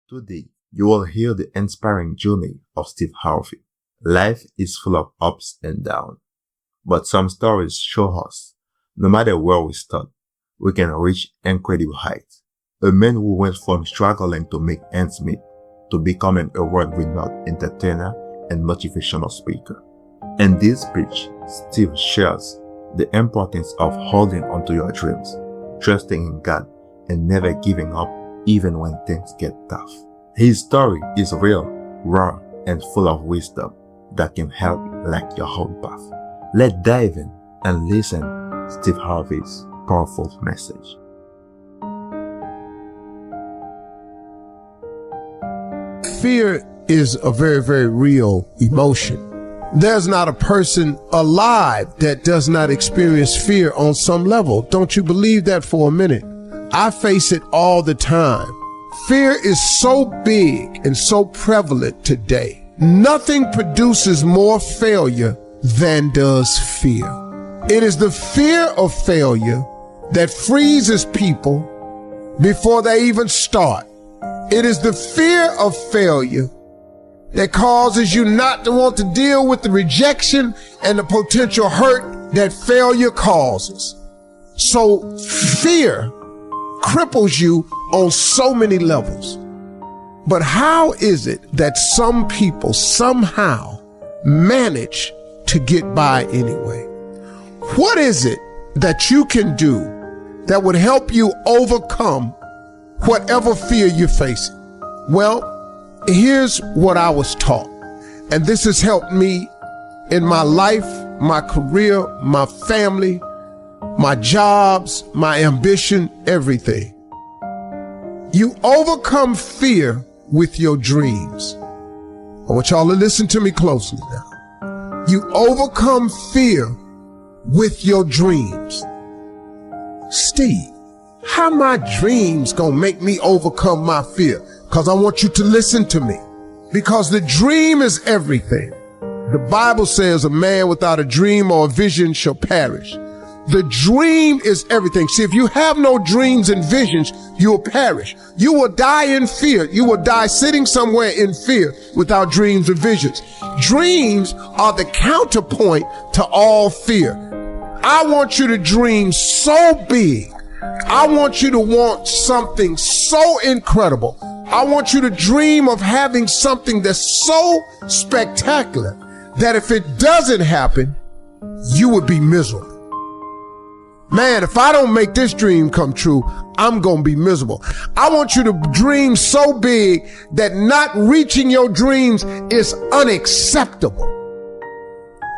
Today, you will hear the inspiring journey of Steve Harvey. Life is full of ups and downs, but some stories show us, no matter where we start, we can reach incredible heights. A man who went from struggling to make ends meet to becoming a world-renowned entertainer and motivational speaker. In this speech, Steve shares the importance of holding onto your dreams, trusting in God, and never giving up even when things get tough. His story is real, raw, and full of wisdom that can help light your own path. Let's dive in and listen to Steve Harvey's powerful message. Fear is a very, very real emotion. There's not a person alive that does not experience fear on some level. Don't you believe that for a minute? I face it all the time. Fear is so big and so prevalent today. Nothing produces more failure than does fear. It is the fear of failure that freezes people before they even start. It is the fear of failure that causes you not to want to deal with the rejection and the potential hurt that failure causes. So fear cripples you on so many levels. But how is it that some people somehow manage to get by anyway? What is it that you can do that would help you overcome whatever fear you're facing? Well, here's what I was taught, and this has helped me in my life, my career, my family, my jobs, my ambition, everything. You overcome fear with your dreams. I want y'all to listen to me closely now. You overcome fear with your dreams. Steve, how my dreams gonna make me overcome my fear? Because I want you to listen to me. Because the dream is everything. The Bible says a man without a dream or a vision shall perish. The dream is everything. See, if you have no dreams and visions, you will perish. You will die in fear. You will die sitting somewhere in fear without dreams and visions. Dreams are the counterpoint to all fear. I want you to dream so big. I want you to want something so incredible. I want you to dream of having something that's so spectacular that if it doesn't happen, you would be miserable. Man, if I don't make this dream come true, I'm going to be miserable. I want you to dream so big that not reaching your dreams is unacceptable.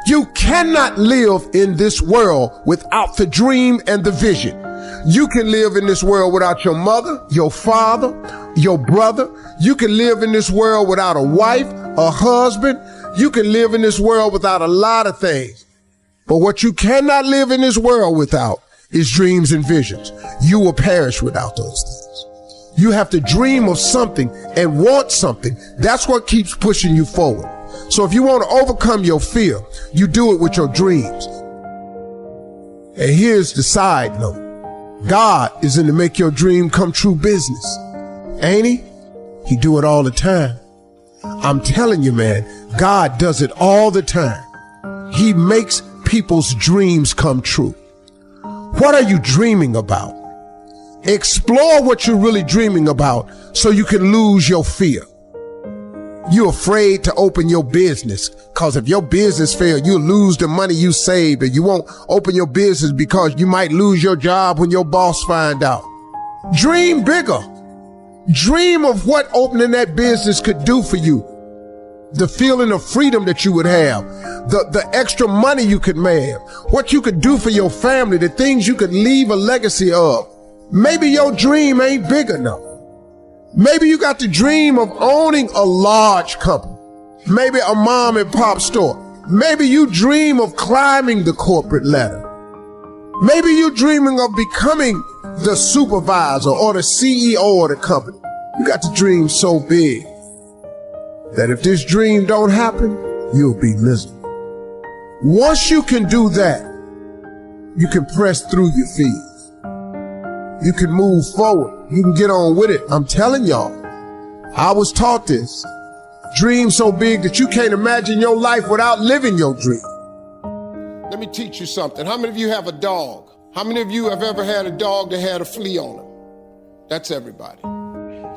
You cannot live in this world without the dream and the vision. You can live in this world without your mother, your father, your brother. You can live in this world without a wife, a husband. You can live in this world without a lot of things. But what you cannot live in this world without is dreams and visions. You will perish without those things. You have to dream of something and want something. That's what keeps pushing you forward. So if you want to overcome your fear, you do it with your dreams. And here's the side note. God is in the make your dream come true business. Ain't he? He do it all the time. I'm telling you, man, God does it all the time. He makes people's dreams come true. What are you dreaming about? Explore what you're really dreaming about so you can lose your fear. You're afraid to open your business because if your business fails, you'll lose the money you saved, and you won't open your business because you might lose your job when your boss find out. Dream bigger. Dream of what opening that business could do for you. The feeling of freedom that you would have, the extra money you could make, what you could do for your family, the things you could leave a legacy of. Maybe your dream ain't big enough. Maybe you got the dream of owning a large company, maybe a mom and pop store. Maybe you dream of climbing the corporate ladder. Maybe you're dreaming of becoming the supervisor or the CEO of the company. You got the dream so big that if this dream don't happen, you'll be miserable. Once you can do that, you can press through your fears. You can move forward. You can get on with it. I'm telling y'all, I was taught this. Dream so big that you can't imagine your life without living your dream. Let me teach you something. How many of you have a dog? How many of you have ever had a dog that had a flea on him? That's everybody.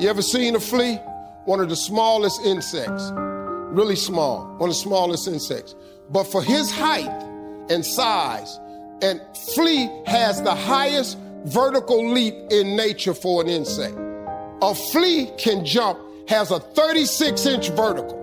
You ever seen a flea? One of the smallest insects. Really small, one of the smallest insects. But for his height and size, and flea has the highest vertical leap in nature for an insect. A flea can jump, has a 36-inch vertical.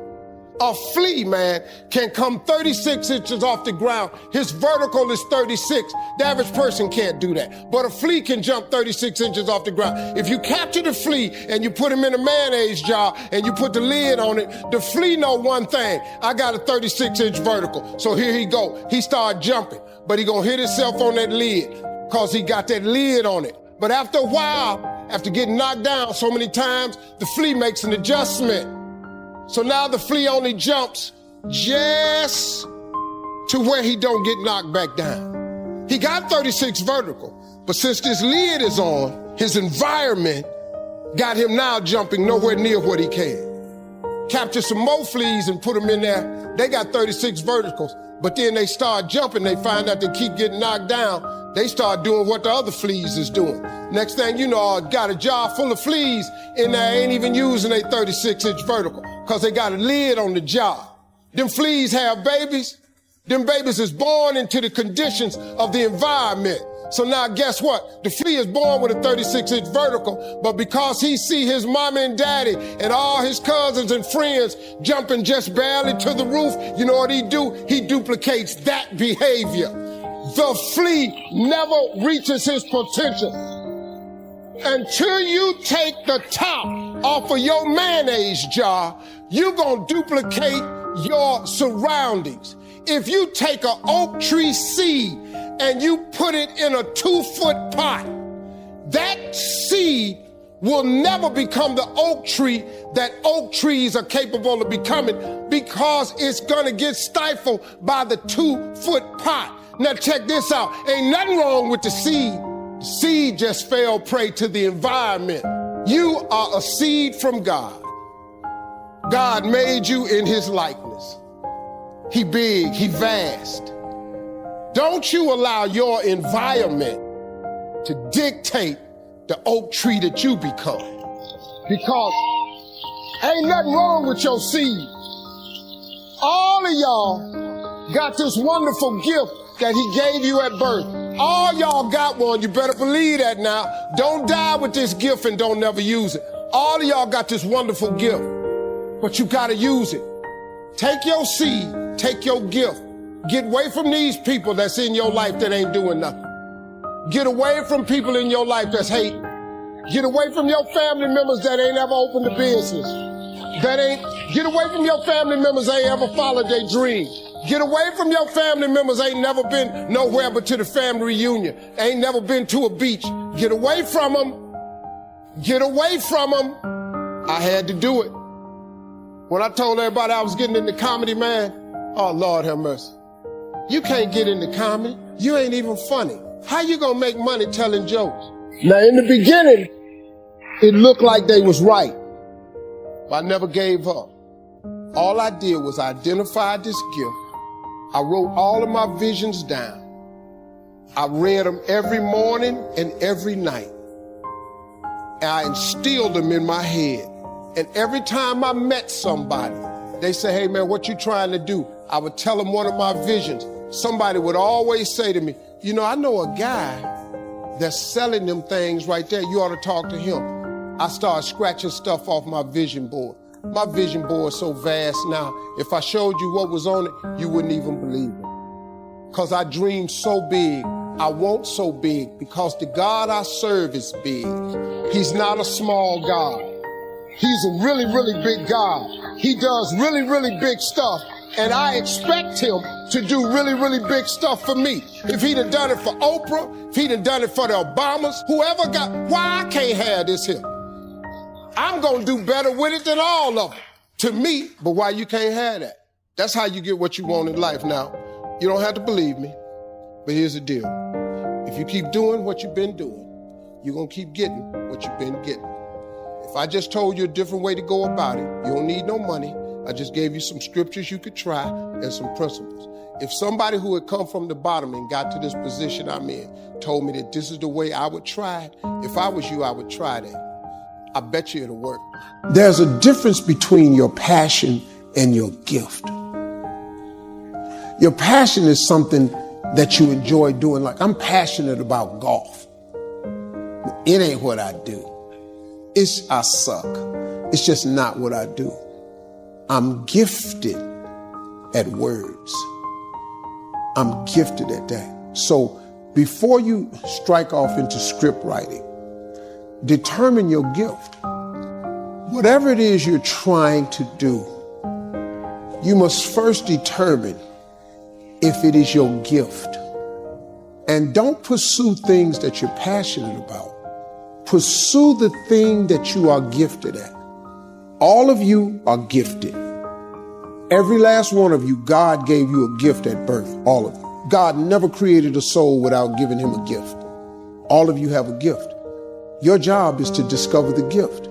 A flea, man, can come 36 inches off the ground. His vertical is 36. The average person can't do that. But a flea can jump 36 inches off the ground. If you capture the flea and you put him in a mayonnaise jar and you put the lid on it, the flea know one thing. I got a 36-inch vertical. So here he go. He start jumping, but he gonna hit himself on that lid because he got that lid on it. But after a while, after getting knocked down so many times, the flea makes an adjustment. So now the flea only jumps just to where he don't get knocked back down. He got 36 vertical, but since this lid is on, his environment got him now jumping nowhere near what he can. Capture some more fleas and put them in there. They got 36 verticals, but then they start jumping. They find out they keep getting knocked down. They start doing what the other fleas is doing. Next thing you know, I got a jar full of fleas in there, ain't even using a 36-inch vertical because they got a lid on the jar. Them fleas have babies. Them babies is born into the conditions of the environment. So now guess what? The flea is born with a 36-inch vertical, but because he see his mommy and daddy and all his cousins and friends jumping just barely to the roof, you know what he do? He duplicates that behavior. The flea never reaches his potential until you take the top off of your mayonnaise jar. You're gonna duplicate your surroundings. If you take an oak tree seed and you put it in a 2-foot pot, that seed will never become the oak tree that oak trees are capable of becoming because it's gonna get stifled by the 2-foot pot. Now check this out. Ain't nothing wrong with the seed. The seed just fell prey to the environment. You are a seed from God. God made you in his likeness. He big, he vast. Don't you allow your environment to dictate the oak tree that you become. Because ain't nothing wrong with your seed. All of y'all got this wonderful gift that he gave you at birth. All y'all got one. You better believe that now. Don't die with this gift and don't never use it. All of y'all got this wonderful gift, but you gotta use it. Take your seed, take your gift. Get away from these people that's in your life that ain't doing nothing. Get away from people in your life that's hating. Get away from your family members that ain't ever opened a business. Get away from your family members that ain't ever followed their dream. Get away from your family members ain't never been nowhere but to the family reunion. Ain't never been to a beach. Get away from them. Get away from them. I had to do it. When I told everybody I was getting into comedy, man, oh Lord have mercy. You can't get into comedy. You ain't even funny. How you gonna make money telling jokes? Now in the beginning, it looked like they was right, but I never gave up. All I did was identify this gift. I wrote all of my visions down. I read them every morning and every night. And I instilled them in my head. And every time I met somebody, they say, hey man, what you trying to do? I would tell them one of my visions. Somebody would always say to me, you know, I know a guy that's selling them things right there. You ought to talk to him. I started scratching stuff off my vision board. My vision board is so vast now. If I showed you what was on it, you wouldn't even believe it. Because I dream so big. I want so big because the God I serve is big. He's not a small God. He's a really, really big God. He does really, really big stuff. And I expect him to do really, really big stuff for me. If he'd have done it for Oprah, if he'd have done it for the Obamas, whoever got, why I can't have this here? I'm gonna do better with it than all of them. To me, but why you can't have that? That's how you get what you want in life now. You don't have to believe me, but here's the deal. If you keep doing what you've been doing, you're gonna keep getting what you've been getting. If I just told you a different way to go about it, you don't need no money. I just gave you some scriptures you could try and some principles. If somebody who had come from the bottom and got to this position I'm in told me that this is the way I would try it, if I was you, I would try that. I bet you it'll work. There's a difference between your passion and your gift. Your passion is something that you enjoy doing. Like, I'm passionate about golf. It ain't what I do. I suck. It's just not what I do. I'm gifted at words. I'm gifted at that. So before you strike off into script writing, determine your gift. Whatever it is you're trying to do, you must first determine if it is your gift. And don't pursue things that you're passionate about. Pursue the thing that you are gifted at. All of you are gifted. Every last one of you, God gave you a gift at birth, all of you. God never created a soul without giving him a gift. All of you have a gift. Your job is to discover the gift.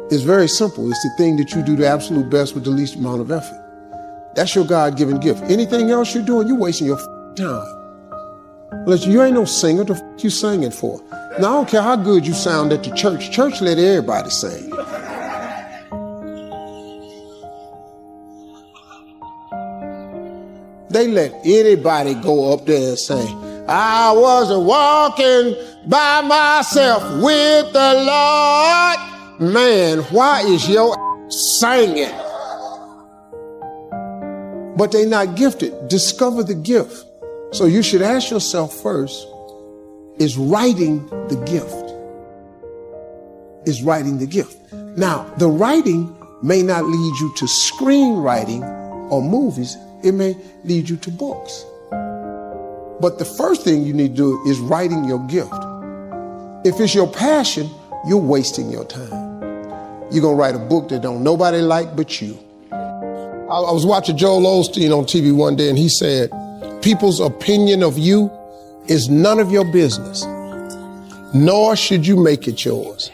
It's very simple. It's the thing that you do the absolute best with the least amount of effort. That's your God-given gift. Anything else you're doing, you're wasting your time. Listen, you ain't no singer. The you singing for? Now, I don't care how good you sound at the church. Church let everybody sing. They let anybody go up there and sing. I was walking by myself with the Lord. Man, why is your singing? But they not gifted. Discover the gift. So you should ask yourself first, is writing the gift? Is writing the gift? Now, the writing may not lead you to screenwriting or movies. It may lead you to books. But the first thing you need to do is writing your gift. If it's your passion, you're wasting your time. You're going to write a book that don't nobody like but you. I was watching Joel Osteen on TV one day, and he said, people's opinion of you is none of your business, nor should you make it yours.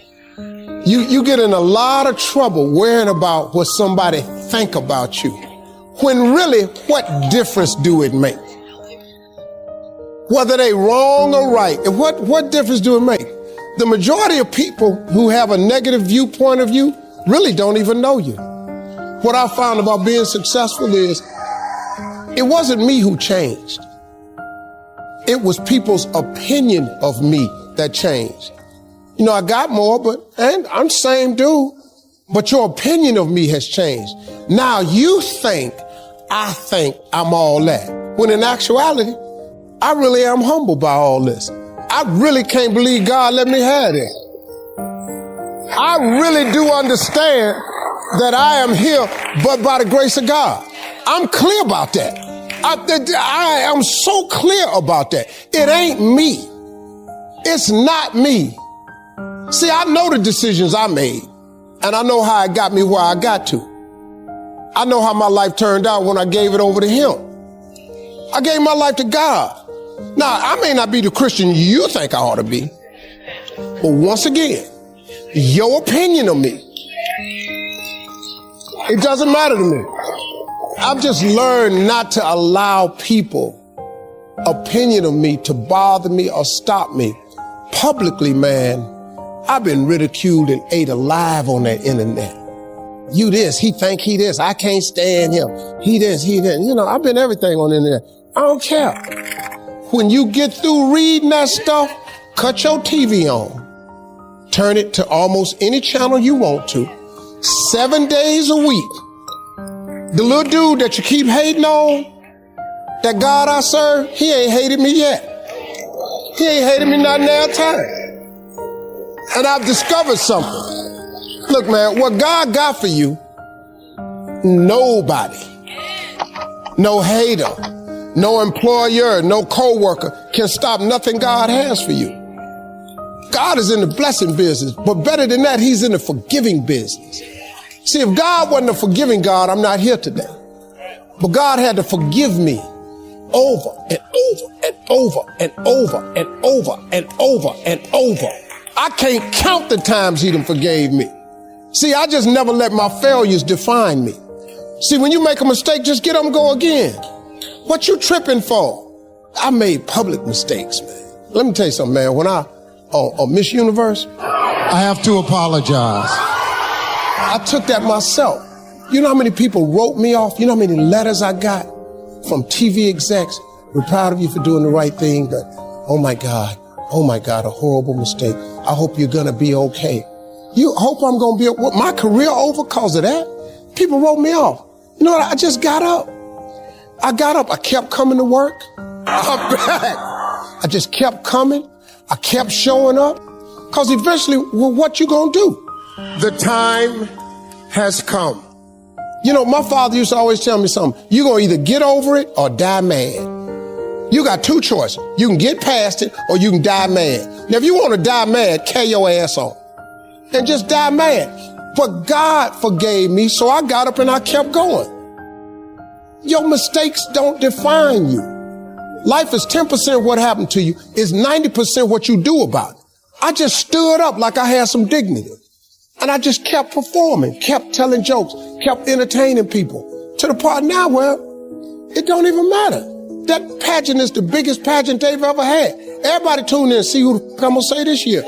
You get in a lot of trouble worrying about what somebody think about you, when really, what difference do it make? Whether they wrong or right, and what difference do it make? The majority of people who have a negative viewpoint of you really don't even know you. What I found about being successful is, it wasn't me who changed. It was people's opinion of me that changed. You know, I got more, and I'm the same dude, but your opinion of me has changed. Now you think I'm all that. When in actuality, I really am humbled by all this. I really can't believe God let me have it. I really do understand that I am here but by the grace of God. I'm clear about that. I am so clear about that. It ain't me. It's not me. See, I know the decisions I made, and I know how it got me where I got to. I know how my life turned out when I gave it over to him. I gave my life to God. Now, I may not be the Christian you think I ought to be, but once again, your opinion of me, it doesn't matter to me. I've just learned not to allow people opinion of me to bother me or stop me. Publicly, man, I've been ridiculed and ate alive on that internet. You this, he think he this, I can't stand him. He this, he that. You know, I've been everything on the internet. I don't care. When you get through reading that stuff, cut your TV on. Turn it to almost any channel you want to. 7 days a week. The little dude that you keep hating on, that God I serve, he ain't hated me yet. He ain't hated me not now time. And I've discovered something. Look, man, what God got for you, nobody, no hater, no employer, no co-worker can stop nothing God has for you. God is in the blessing business, but better than that, he's in the forgiving business. See, if God wasn't a forgiving God, I'm not here today. But God had to forgive me over and over and over and over and over and over and over. I can't count the times he done forgave me. See, I just never let my failures define me. See, when you make a mistake, just get up and go again. What you tripping for? I made public mistakes, man. Let me tell you something, man. When on Miss Universe, I have to apologize. I took that myself. You know how many people wrote me off? You know how many letters I got from TV execs? We're proud of you for doing the right thing, but oh my God, a horrible mistake. I hope you're gonna be okay. You hope I'm gonna be, what, my career over cause of that? People wrote me off. You know what, I just got up. I kept coming to work. I'm back. I just kept coming. I kept showing up. Cause eventually, well, what you gonna do? The time has come. You know, my father used to always tell me something. You're gonna either get over it or die mad. You got two choices. You can get past it or you can die mad. Now, if you want to die mad, carry your ass on and just die mad. But God forgave me, so I got up and I kept going. Your mistakes don't define you. Life is 10% what happened to you, is 90% what you do about it. I just stood up like I had some dignity. And I just kept performing, kept telling jokes, kept entertaining people to the part now where it don't even matter. That pageant is the biggest pageant they've ever had. Everybody tune in and see who I'm gonna say this year.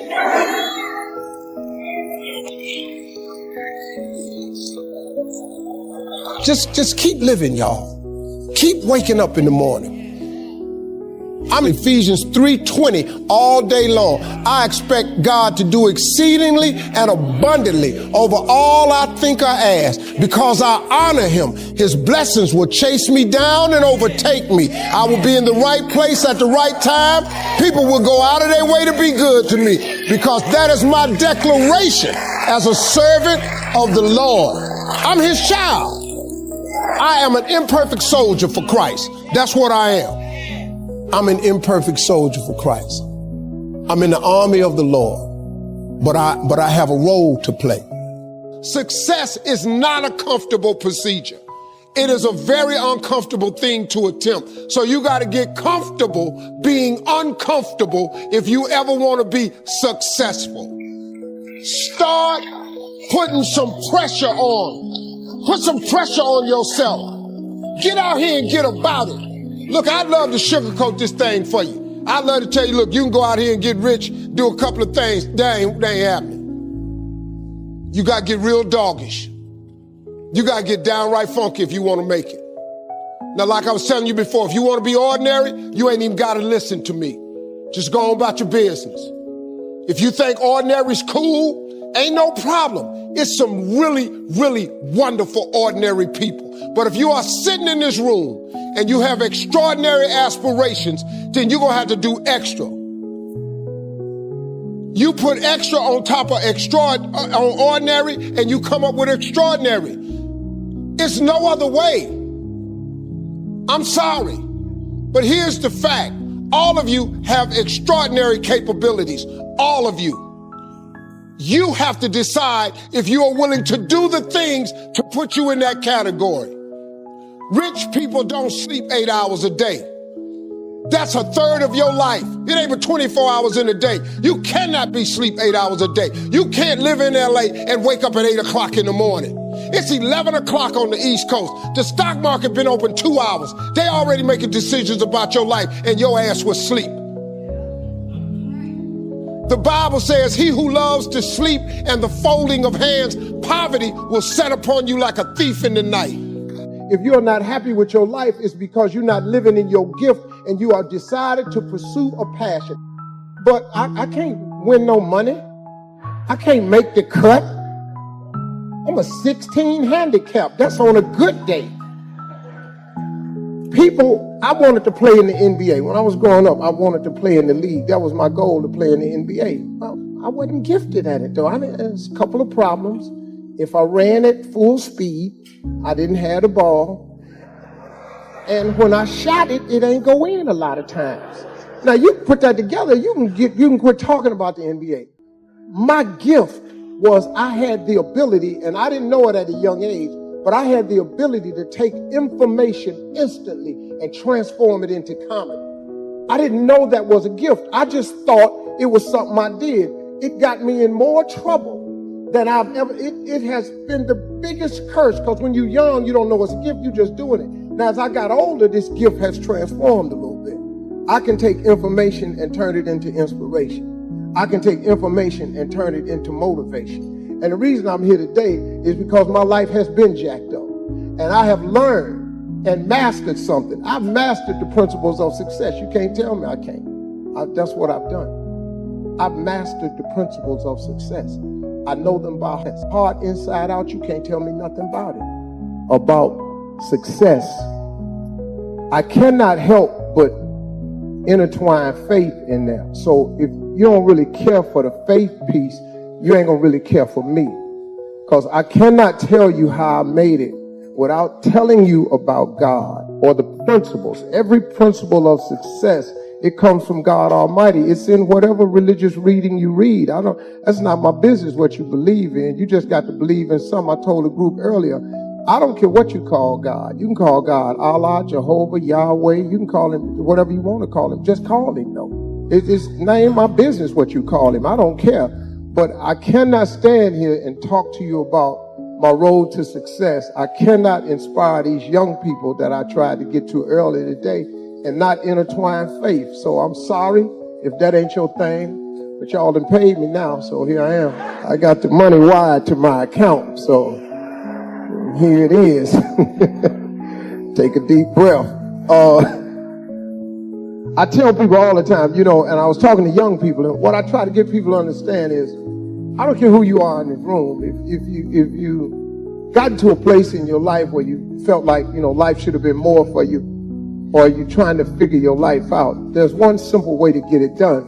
Just keep living, y'all. Keep waking up in the morning. I'm Ephesians 3:20 all day long. I expect God to do exceedingly and abundantly over all I think I ask. Because I honor him, his blessings will chase me down and overtake me. I will be in the right place at the right time. People will go out of their way to be good to me, because that is my declaration as a servant of the Lord. I'm his child. I am an imperfect soldier for Christ. That's what I am. I'm an imperfect soldier for Christ. I'm in the army of the Lord, but I have a role to play. Success is not a comfortable procedure. It is a very uncomfortable thing to attempt. So you got to get comfortable being uncomfortable if you ever want to be successful. Start putting some pressure on. Put some pressure on yourself. Get out here and get about it. Look, I'd love to sugarcoat this thing for you. I'd love to tell you, look, you can go out here and get rich, do a couple of things. That ain't happening. You got to get real doggish. You got to get downright funky if you want to make it. Now, like I was telling you before, if you want to be ordinary, you ain't even got to listen to me. Just go on about your business. If you think ordinary's cool, ain't no problem. It's some really, really wonderful ordinary people. But if you are sitting in this room and you have extraordinary aspirations, then you're going to have to do extra. You put extra on top of on ordinary and you come up with extraordinary. It's no other way. I'm sorry, but here's the fact. All of you have extraordinary capabilities. All of you. You have to decide if you are willing to do the things to put you in that category. Rich people don't sleep 8 hours a day. That's a third of your life. It ain't but 24 hours in a day. You cannot be sleep 8 hours a day. You can't live in LA and wake up at 8 o'clock in the morning. It's 11 o'clock on the East Coast. The stock market been open 2 hours. They already making decisions about your life and your ass was asleep. The Bible says, he who loves to sleep and the folding of hands, poverty will set upon you like a thief in the night. If you're not happy with your life, it's because you're not living in your gift and you are decided to pursue a passion. But I can't win no money. I can't make the cut. I'm a 16 handicap. That's on a good day. I wanted to play in the NBA. When I was growing up, I wanted to play in the league. That was my goal, to play in the NBA. I wasn't gifted at it, though. There's a couple of problems. If I ran at full speed, I didn't have the ball. And when I shot it, it ain't go in a lot of times. Now, you put that together, you can quit talking about the NBA. My gift was I had the ability, and I didn't know it at a young age, but I had the ability to take information instantly and transform it into comedy. I didn't know that was a gift. I just thought it was something I did. It got me in more trouble than I've ever. It has been the biggest curse, because when you're young, you don't know it's a gift. You're just doing it. Now, as I got older, this gift has transformed a little bit. I can take information and turn it into inspiration. I can take information and turn it into motivation. And the reason I'm here today is because my life has been jacked up. And I have learned and mastered something. I've mastered the principles of success. You can't tell me I can't. That's what I've done. I've mastered the principles of success. I know them by heart, inside out. You can't tell me nothing about it. About success. I cannot help but intertwine faith in there. So if you don't really care for the faith piece, you ain't gonna really care for me. Because I cannot tell you how I made it without telling you about God or the principles. Every principle of success, it comes from God Almighty. It's in whatever religious reading you read. That's not my business what you believe in. You just got to believe in something. I told the group earlier, I don't care what you call God. You can call God Allah, Jehovah, Yahweh. You can call him whatever you want to call him. Just call him, though. It's not in my business what you call him. I don't care. But I cannot stand here and talk to you about my road to success. I cannot inspire these young people that I tried to get to earlier today and not intertwine faith. So I'm sorry if that ain't your thing, but y'all done paid me now, so here I am. I got the money wired to my account, so here it is. Take a deep breath. I tell people all the time, and I was talking to young people, and what I try to get people to understand is, I don't care who you are in this room. If you got to a place in your life where you felt like, life should have been more for you, or you're trying to figure your life out, there's one simple way to get it done.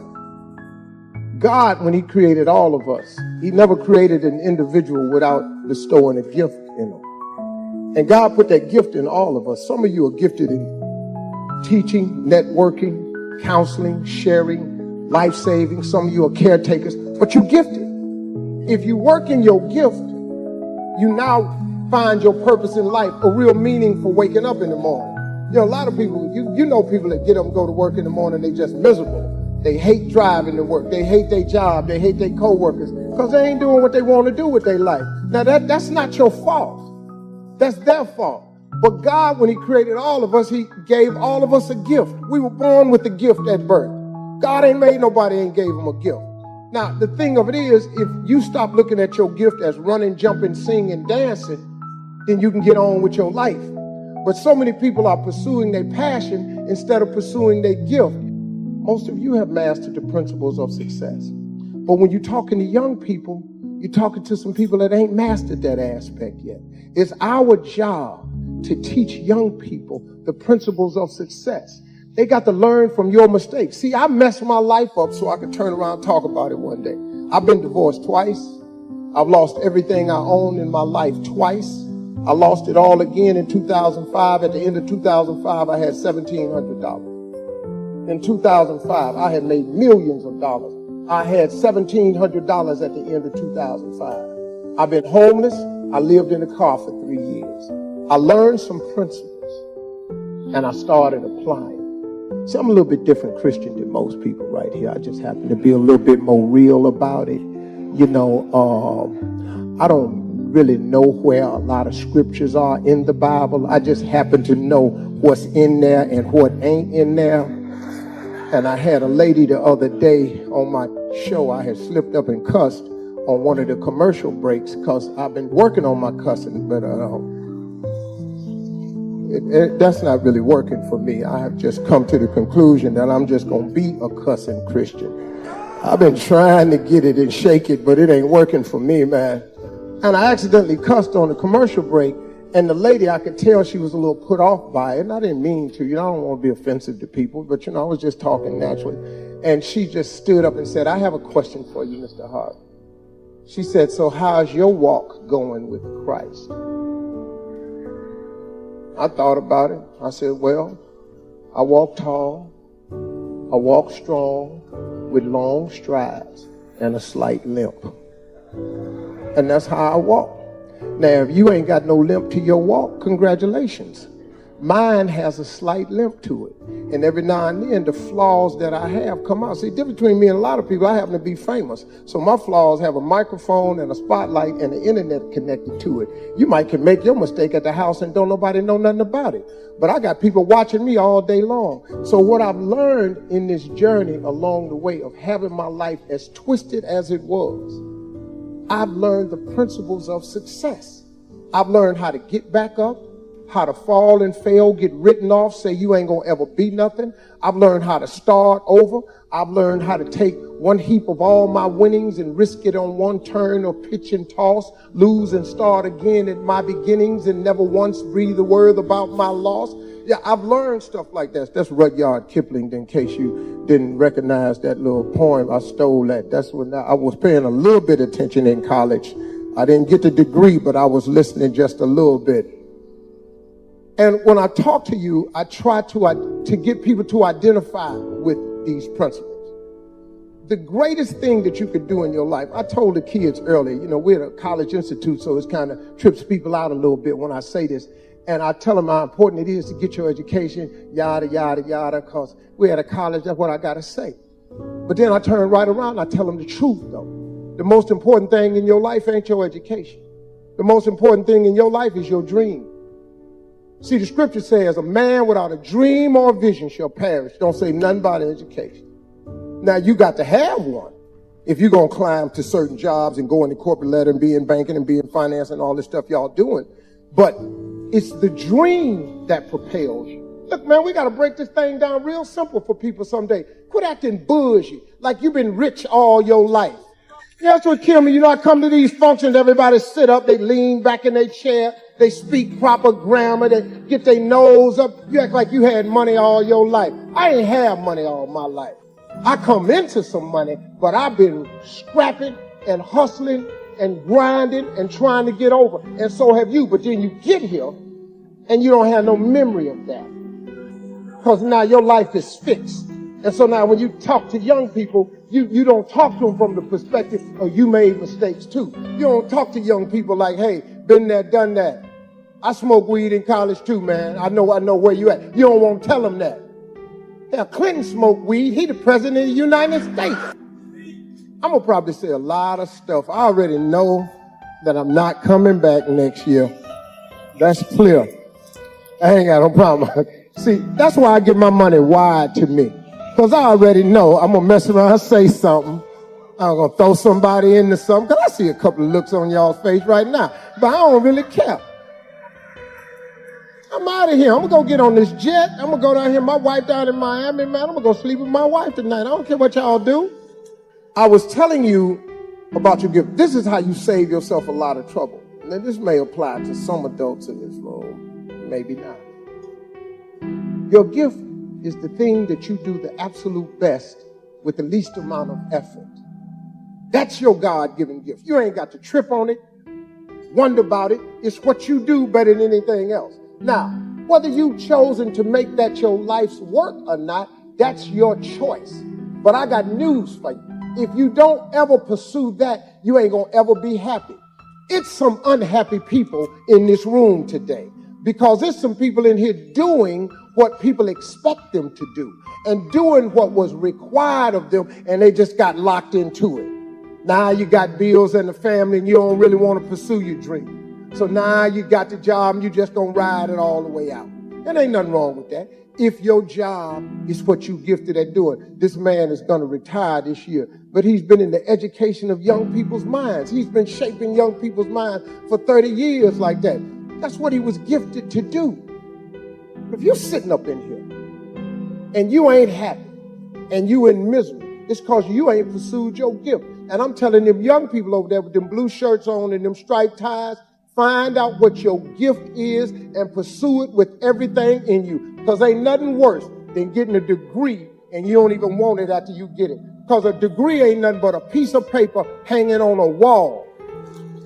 God, when he created all of us, he never created an individual without bestowing a gift in them. And God put that gift in all of us. Some of you are gifted in teaching, networking, counseling, sharing, life-saving. Some of you are caretakers, but you're gifted. If you work in your gift, you now find your purpose in life, a real meaning for waking up in the morning. A lot of people, you know people that get up and go to work in the morning, they just miserable. They hate driving to work. They hate their job. They hate their coworkers because they ain't doing what they want to do with their life. Now that's not your fault. That's their fault. But God, when he created all of us, he gave all of us a gift. We were born with a gift at birth. God ain't made nobody and gave them a gift. Now, the thing of it is, if you stop looking at your gift as running, jumping, singing, dancing, then you can get on with your life. But so many people are pursuing their passion instead of pursuing their gift. Most of you have mastered the principles of success. But when you're talking to young people, you're talking to some people that ain't mastered that aspect yet. It's our job to teach young people the principles of success. They got to learn from your mistakes. See, I messed my life up so I could turn around and talk about it one day. I've been divorced twice. I've lost everything I owned in my life twice. I lost it all again in 2005. At the end of 2005, I had $1,700. In 2005, I had made millions of dollars. I had $1,700 at the end of 2005. I've been homeless. I lived in a car for 3 years. I learned some principles, and I started applying. See, I'm a little bit different Christian than most people right here. I just happen to be a little bit more real about it. I don't really know where a lot of scriptures are in the Bible. I just happen to know what's in there and what ain't in there. And I had a lady the other day on my show. I had slipped up and cussed on one of the commercial breaks because I've been working on my cussing, but that's not really working for me. I have just come to the conclusion that I'm just going to be a cussing Christian. I've been trying to get it and shake it, but it ain't working for me, man. And I accidentally cussed on a commercial break, and the lady, I could tell she was a little put off by it, and I didn't mean to. I don't want to be offensive to people, but, I was just talking naturally. And she just stood up and said, I have a question for you, Mr. Harvey. She said, so how's your walk going with Christ? I thought about it. I said, well, I walk tall, I walk strong, with long strides and a slight limp. And that's how I walk. Now, if you ain't got no limp to your walk, congratulations. Mine has a slight limp to it. And every now and then, the flaws that I have come out. See, the difference between me and a lot of people, I happen to be famous. So my flaws have a microphone and a spotlight and the internet connected to it. You might can make your mistake at the house and don't nobody know nothing about it. But I got people watching me all day long. So what I've learned in this journey along the way of having my life as twisted as it was, I've learned the principles of success. I've learned how to get back up, how to fall and fail, get written off, say you ain't gonna ever be nothing. I've learned how to start over. I've learned how to take one heap of all my winnings and risk it on one turn or pitch and toss, lose and start again at my beginnings and never once breathe a word about my loss. Yeah, I've learned stuff like that. That's Rudyard Kipling, in case you didn't recognize that little poem. I stole that. That's when I was paying a little bit of attention in college. I didn't get the degree, but I was listening just a little bit. And when I talk to you, I try to get people to identify with these principles. The greatest thing that you could do in your life, I told the kids earlier, we're at a college institute, so it kind of trips people out a little bit when I say this. And I tell them how important it is to get your education, yada, yada, yada, because we're at a college, that's what I got to say. But then I turn right around and I tell them the truth, though. The most important thing in your life ain't your education. The most important thing in your life is your dream. See, the scripture says, a man without a dream or a vision shall perish. Don't say nothing about education. Now, you got to have one if you're going to climb to certain jobs and go into corporate ladder and be in banking and be in finance and all this stuff y'all doing. But it's the dream that propels you. Look, man, we got to break this thing down real simple for people someday. Quit acting bougie like you've been rich all your life. Yeah, that's what killed me. I come to these functions, everybody sit up, they lean back in their chair, they speak proper grammar, they get their nose up. You act like you had money all your life. I ain't have money all my life. I come into some money, but I've been scrapping and hustling and grinding and trying to get over. And so have you. But then you get here and you don't have no memory of that. Because now your life is fixed. And so now when you talk to young people, you don't talk to them from the perspective of you made mistakes too. You don't talk to young people like, hey, been there, done that. I smoked weed in college too, man. I know where you at. You don't want to tell them that. Hell, Clinton smoked weed. He the president of the United States. I'm going to probably say a lot of stuff. I already know that I'm not coming back next year. That's clear. I ain't got no problem. See, that's why I give my money wide to me. Because I already know I'm going to mess around and say something. I'm going to throw somebody into something. Because I see a couple of looks on y'all's face right now. But I don't really care. I'm out of here. I'm going to go get on this jet. I'm going to go down here. My wife down in Miami, man. I'm going to go sleep with my wife tonight. I don't care what y'all do. I was telling you about your gift. This is how you save yourself a lot of trouble. Now, this may apply to some adults in this room. Maybe not. Your gift is the thing that you do the absolute best with the least amount of effort. That's your God-given gift. You ain't got to trip on it, wonder about it. It's what you do better than anything else. Now, whether you've chosen to make that your life's work or not, that's your choice. But I got news for you. If you don't ever pursue that, you ain't gonna ever be happy. It's some unhappy people in this room today because there's some people in here doing what people expect them to do and doing what was required of them, and they just got locked into it. Now you got bills and a family and you don't really want to pursue your dream. So now you got the job and you just gonna ride it all the way out. There ain't nothing wrong with that. If your job is what you gifted at doing, this man is gonna retire this year, but he's been in the education of young people's minds. He's been shaping young people's minds for 30 years like that. That's what he was gifted to do. If you're sitting up in here and you ain't happy and you in misery, it's because you ain't pursued your gift. And I'm telling them young people over there with them blue shirts on and them striped ties, find out what your gift is and pursue it with everything in you. Because ain't nothing worse than getting a degree and you don't even want it after you get it. Because a degree ain't nothing but a piece of paper hanging on a wall.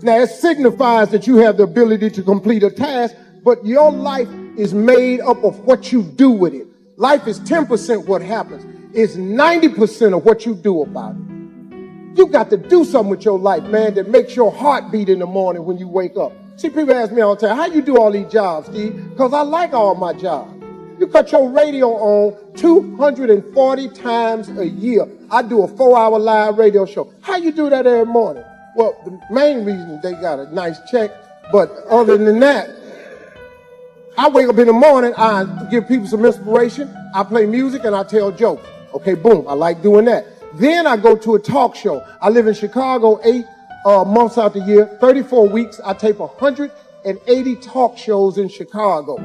Now, it signifies that you have the ability to complete a task, but your life is made up of what you do with it. Life is 10% what happens. It's 90% of what you do about it. You got to do something with your life, man, that makes your heart beat in the morning when you wake up. See, people ask me all the time, how you do all these jobs, Steve? Because I like all my jobs. You cut your radio on 240 times a year. I do a 4-hour live radio show. How you do that every morning? Well, the main reason they got a nice check, but other than that, I wake up in the morning, I give people some inspiration, I play music, and I tell jokes. Okay, boom, I like doing that. Then I go to a talk show. I live in Chicago 8 months out the year, 34 weeks. I tape 180 talk shows in Chicago.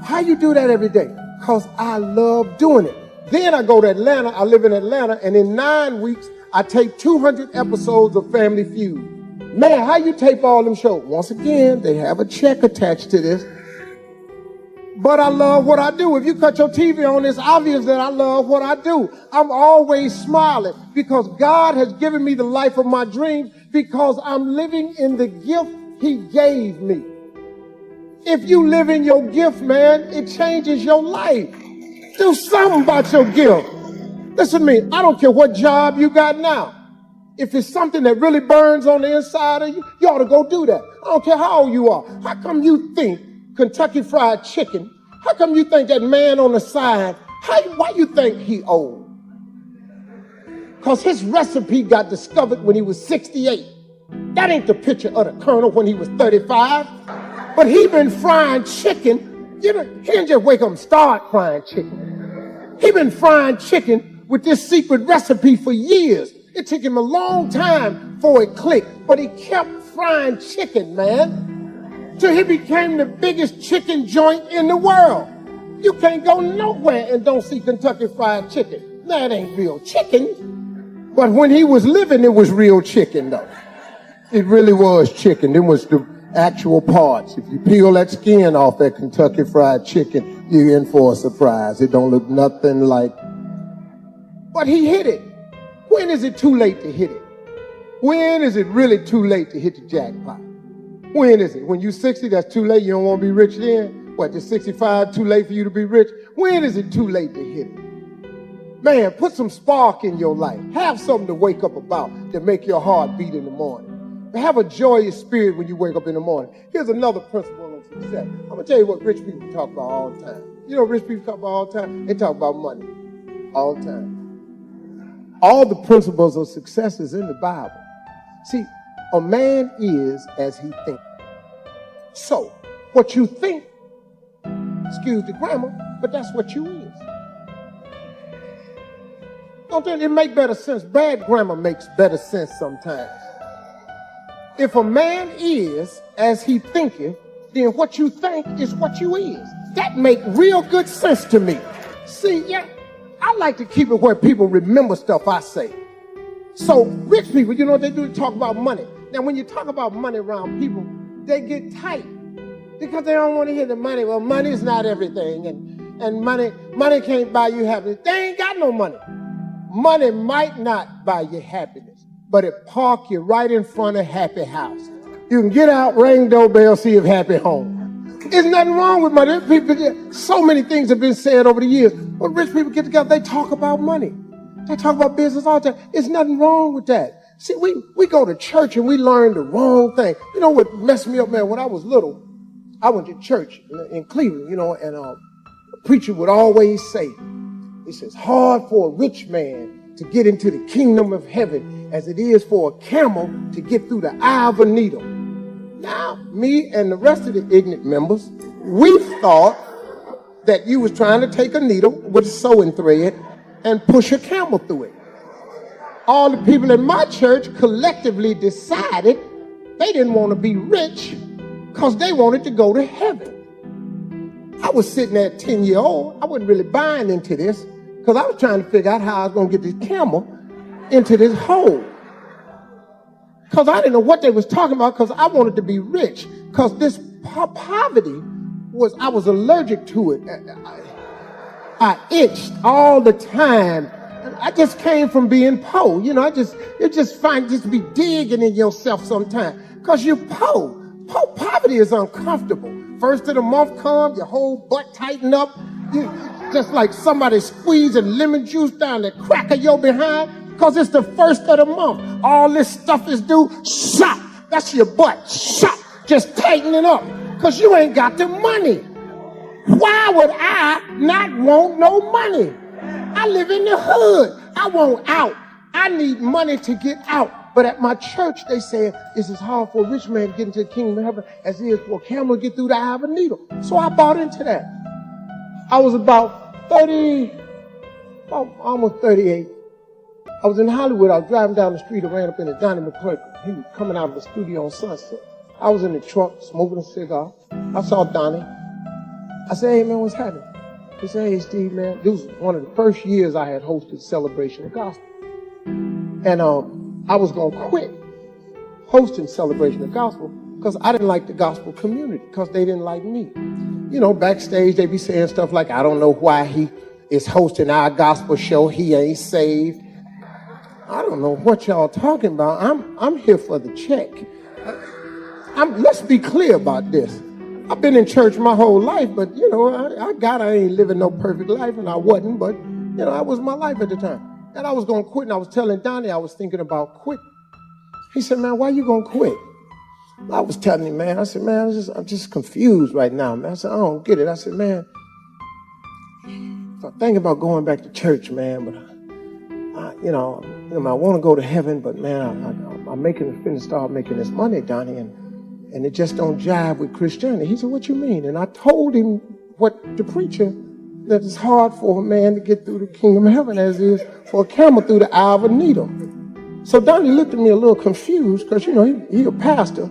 How you do that every day? Because I love doing it. Then I go to Atlanta. I live in Atlanta, and in 9 weeks, I tape 200 episodes of Family Feud. Man, how you tape all them shows? Once again, they have a check attached to this. But I love what I do. If you cut your TV on, it's obvious that I love what I do. I'm always smiling because God has given me the life of my dreams because I'm living in the gift He gave me. If you live in your gift, man, it changes your life. Do something about your gift. Listen to me, I don't care what job you got now. If it's something that really burns on the inside of you, you ought to go do that. I don't care how old you are. How come you think Kentucky Fried Chicken, how come you think that man on the side, why you think he old? Because his recipe got discovered when he was 68. That ain't the picture of the Colonel when he was 35. But he been frying chicken. He didn't just wake up and start frying chicken. He been frying chicken with this secret recipe for years. It took him a long time for it clicked, but he kept frying chicken, man, till he became the biggest chicken joint in the world. You can't go nowhere and don't see Kentucky Fried Chicken. That ain't real chicken. But when he was living, it was real chicken, though. It really was chicken. It was the actual parts. If you peel that skin off that Kentucky Fried Chicken, you're in for a surprise. It don't look nothing like. But he hit it. When is it too late to hit it? When is it really too late to hit the jackpot? When is it? When you're 60, that's too late. You don't want to be rich then? What, just 65, too late for you to be rich? When is it too late to hit it? Man, put some spark in your life. Have something to wake up about to make your heart beat in the morning. Have a joyous spirit when you wake up in the morning. Here's another principle of success. I'm going to tell you what rich people talk about all the time. You know what rich people talk about all the time? They talk about money all the time. All the principles of success is in the Bible. See, a man is as he thinks. So, what you think, excuse the grammar, but that's what you is. Don't it make better sense? Bad grammar makes better sense sometimes. If a man is as he thinketh, then what you think is what you is. That make real good sense to me. See, yeah, I like to keep it where people remember stuff I say. So rich people, you know what they do? They talk about money. Now, when you talk about money around people, they get tight because they don't want to hear the money. Well, money is not everything, and money can't buy you happiness. They ain't got no money. Money might not buy you happiness, but it park you right in front of Happy House. You can get out, ring doorbell, see if Happy home. There's nothing wrong with money. People, so many things have been said over the years. When rich people get together, they talk about money. They talk about business all the time. There's nothing wrong with that. See, we go to church and we learn the wrong thing. You know what messed me up, man? When I was little, I went to church in Cleveland, and a preacher would always say, he says, hard for a rich man to get into the kingdom of heaven as it is for a camel to get through the eye of a needle. Now, me and the rest of the ignorant members, we thought that you was trying to take a needle with a sewing thread and push a camel through it. All the people in my church collectively decided they didn't want to be rich because they wanted to go to heaven. I was sitting there at 10-year-old. I wasn't really buying into this because I was trying to figure out how I was going to get this camel into this hole. Because I didn't know what they was talking about because I wanted to be rich. Because this poverty I was allergic to it. I itched all the time. I just came from being poor. You just be digging in yourself sometimes because you're poor. Poverty is uncomfortable. First of the month comes, your whole butt tighten up. You just like somebody squeezing lemon juice down the crack of your behind because it's the first of the month. All this stuff is due. Shot. That's your butt. Shot. just tightening up because you ain't got the money. Why would I not want no money? I live in the hood. I want out. I need money to get out. But at my church, they say it's as hard for a rich man to get into the kingdom of heaven as it is for a camel to get through the eye of a needle. So I bought into that. I was about almost 38. I was in Hollywood. I was driving down the street. I ran up into Donnie McClurkin. He was coming out of the studio on Sunset. I was in the truck smoking a cigar. I saw Donnie. I said, hey, man, what's happening? He said, hey, Steve, man, this was one of the first years I had hosted Celebration of Gospel. And I was going to quit hosting Celebration of Gospel because I didn't like the gospel community because they didn't like me. You know, backstage, they be saying stuff like, I don't know why he is hosting our gospel show. He ain't saved. I don't know what y'all talking about. I'm here for the check. Let's be clear about this. I've been in church my whole life, but, you know, I ain't living no perfect life, and I wasn't, but, you know, that was my life at the time. And I was going to quit, and I was telling Donnie I was thinking about quitting. He said, man, why you going to quit? I was telling him, man, I said, man, I'm just confused right now, man. I said, I don't get it. I said, man, I'm thinking about going back to church, man, but, I want to go to heaven, but, man, I'm finna start making this money, Donnie, and it just don't jive with Christianity. He said, what you mean? And I told him what the preacher, that it's hard for a man to get through the kingdom of heaven as it is for a camel through the eye of a needle. So Donnie looked at me a little confused because, you know, he a pastor.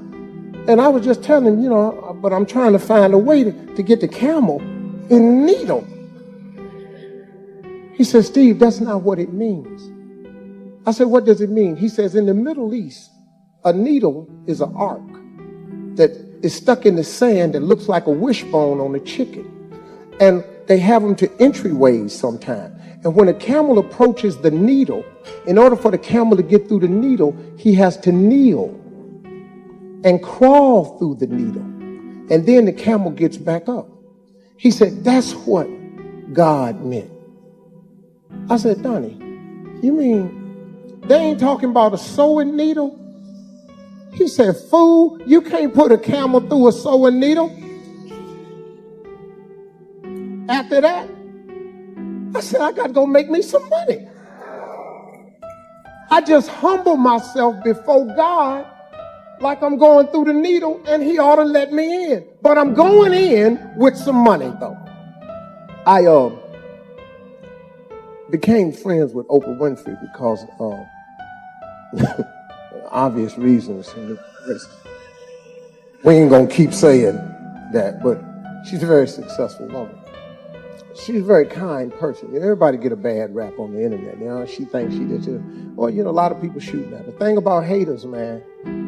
And I was just telling him, you know, but I'm trying to find a way to get the camel in the needle. He said, Steve, that's not what it means. I said, what does it mean? He says, in the Middle East, a needle is an arc that is stuck in the sand that looks like a wishbone on a chicken. And they have them to entryways sometimes. And when a camel approaches the needle, in order for the camel to get through the needle, he has to kneel and crawl through the needle. And then the camel gets back up. He said, that's what God meant. I said, Donnie, you mean they ain't talking about a sewing needle? He said, fool, you can't put a camel through a sewing needle. After that, I said, I got to go make me some money. I just humble myself before God like I'm going through the needle, and he ought to let me in. But I'm going in with some money, though. I became friends with Oprah Winfrey because of obvious reasons. We ain't going to keep saying that, but she's a very successful woman. She's a very kind person. Everybody get a bad rap on the internet. You know, she thinks she did too. Well, you know, a lot of people shooting at her. The thing about haters, man,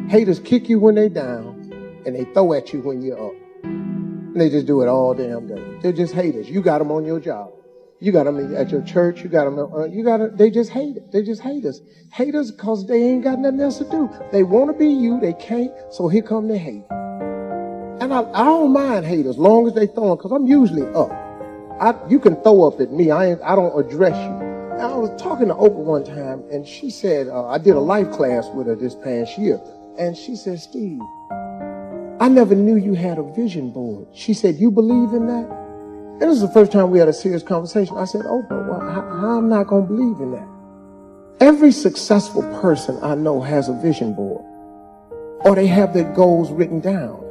haters kick you when they down and they throw at you when you're up. And they just do it all damn day. They're just haters. You got them on your job. You got them at your church. You got them. They just hate it. They just haters. Haters because they ain't got nothing else to do. They want to be you. They can't. So here come the hate. And I don't mind haters as long as they throwing, because I'm usually up. You can throw up at me. I don't address you. And I was talking to Oprah one time, and she said, I did a life class with her this past year. And she said, Steve, I never knew you had a vision board. She said, you believe in that? And this is the first time we had a serious conversation. I said, Oprah, well, how am I not going to believe in that? Every successful person I know has a vision board, or they have their goals written down.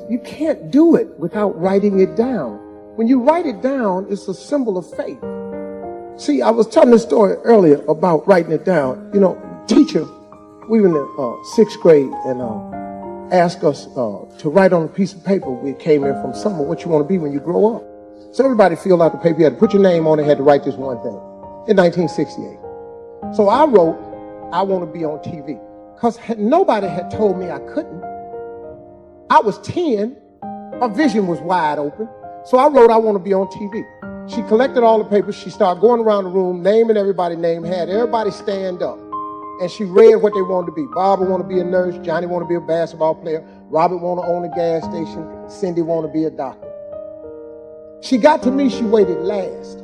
You can't do it without writing it down. When you write it down, it's a symbol of faith. See, I was telling this story earlier about writing it down. You know, teacher, we were in the sixth grade and asked us to write on a piece of paper. We came in from summer what you want to be when you grow up. So everybody filled out the paper. You had to put your name on it, had to write this one thing in 1968. So I wrote, I want to be on TV. Because nobody had told me I couldn't. I was 10. My vision was wide open. So I wrote, I want to be on TV. She collected all the papers. She started going around the room, naming everybody's name, had everybody stand up. And she read what they wanted to be. Barbara want to be a nurse. Johnny want to be a basketball player. Robert want to own a gas station. Cindy want to be a doctor. She got to me, she waited last.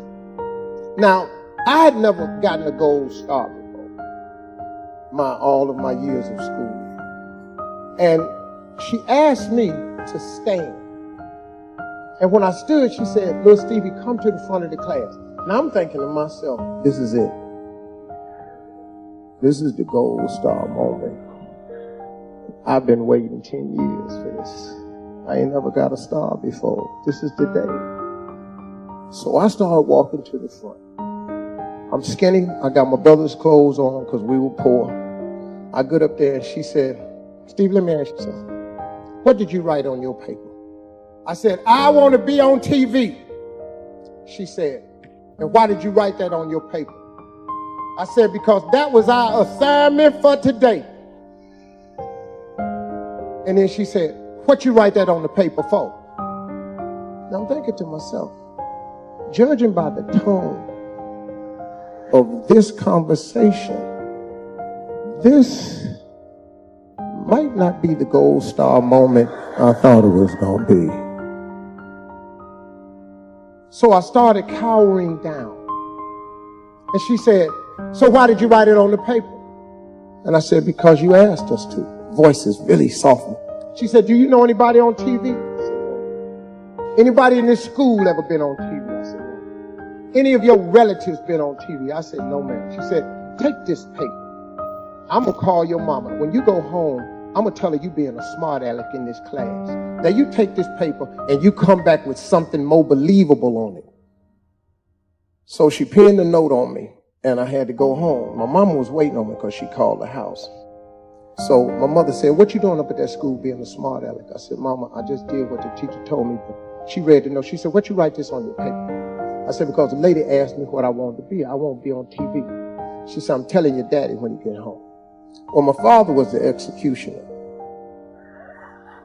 Now, I had never gotten a gold star before, all of my years of school. And she asked me to stand. And when I stood, she said, "Little Stevie, come to the front of the class." Now I'm thinking to myself, this is it. This is the gold star moment. I've been waiting 10 years for this. I ain't never got a star before. This is the day. So I started walking to the front. I'm skinny. I got my brother's clothes on because we were poor. I got up there and she said, "Steve, let me ask you something. What did you write on your paper?" I said, "I want to be on TV." She said, "And why did you write that on your paper?" I said, "Because that was our assignment for today." And then she said, "What you write that on the paper for?" Now I'm thinking to myself, judging by the tone of this conversation, this might not be the gold star moment I thought it was going to be. So I started cowering down. And she said, "So why did you write it on the paper?" And I said, "Because you asked us to." Voices really softened. She said, "Do you know anybody on TV?" I said, "No." "Anybody in this school ever been on TV?" I said, "No." "Any of your relatives been on TV?" I said, "No, ma'am." She said, "Take this paper. I'm going to call your mama. When you go home, I'm going to tell her you being a smart aleck in this class. Now you take this paper and you come back with something more believable on it." So she pinned a note on me and I had to go home. My mama was waiting on me because she called the house. So my mother said, "What you doing up at that school being a smart aleck?" I said, "Mama, I just did what the teacher told me." But she read the note. She said, "What you write this on your paper?" I said, "Because the lady asked me what I wanted to be. I won't be on TV." She said, "I'm telling your daddy when you get home." Well, my father was the executioner.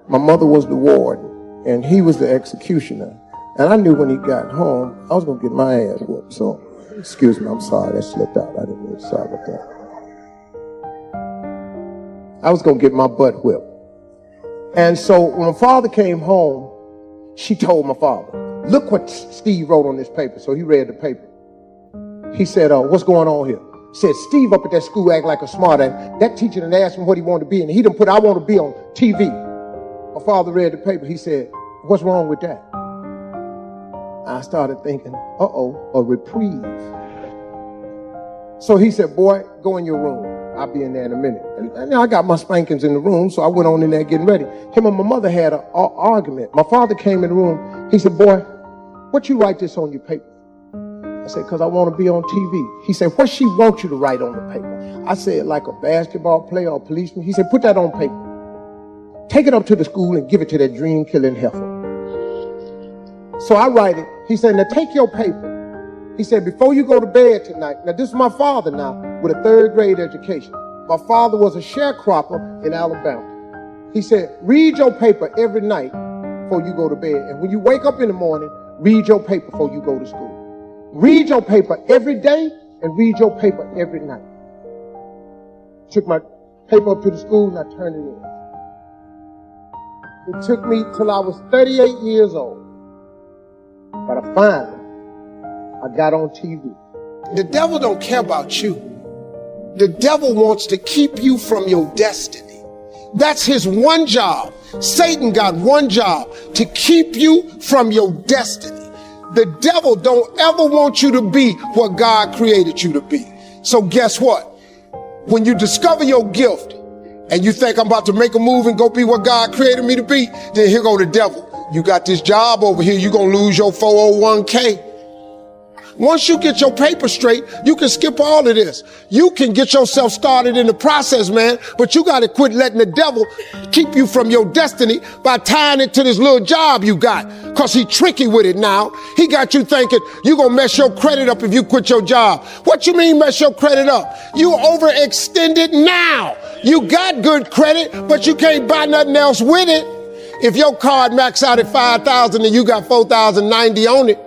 My mother was the warden, and he was the executioner. And I knew when he got home, I was going to get my ass whooped. So, excuse me, I'm sorry, that slipped out. I didn't really sorry about that. I was going to get my butt whipped. And so when my father came home, she told my father, "Look what Steve wrote on this paper." So he read the paper. He said, "What's going on here?" Said, "Steve up at that school act like a smart ass. That teacher done asked him what he wanted to be, and he done put, 'I want to be on TV.'" My father read the paper. He said, "What's wrong with that?" I started thinking, a reprieve. So he said, "Boy, go in your room. I'll be in there in a minute." And I got my spankings in the room, so I went on in there getting ready. Him and my mother had an argument. My father came in the room. He said, "Boy, what you write this on your paper?" I said, "Because I want to be on TV." He said, "What she want you to write on the paper?" I said, "Like a basketball player or a policeman." He said, "Put that on paper. Take it up to the school and give it to that dream-killing heifer." So I write it. He said, "Now take your paper." He said, "Before you go to bed tonight," now this is my father now with a 3rd grade education. My father was a sharecropper in Alabama. He said, "Read your paper every night before you go to bed. And when you wake up in the morning, read your paper before you go to school. Read your paper every day and read your paper every night." Took my paper up to the school and I turned it in. It took me till I was 38 years old. But I got on TV. The devil don't care about you. The devil wants to keep you from your destiny. That's his one job. Satan got one job, to keep you from your destiny. The devil don't ever want you to be what God created you to be. So guess what? When you discover your gift and you think, "I'm about to make a move and go be what God created me to be," then here go the devil. "You got this job over here, you're going to lose your 401k. Once you get your paper straight, you can skip all of this. You can get yourself started in the process, man, but you got to quit letting the devil keep you from your destiny by tying it to this little job you got, because he tricky with it now. He got you thinking you're going to mess your credit up if you quit your job. What you mean mess your credit up? You overextended now. You got good credit, but you can't buy nothing else with it. If your card maxed out at $5,000 and you got $4,090 on it,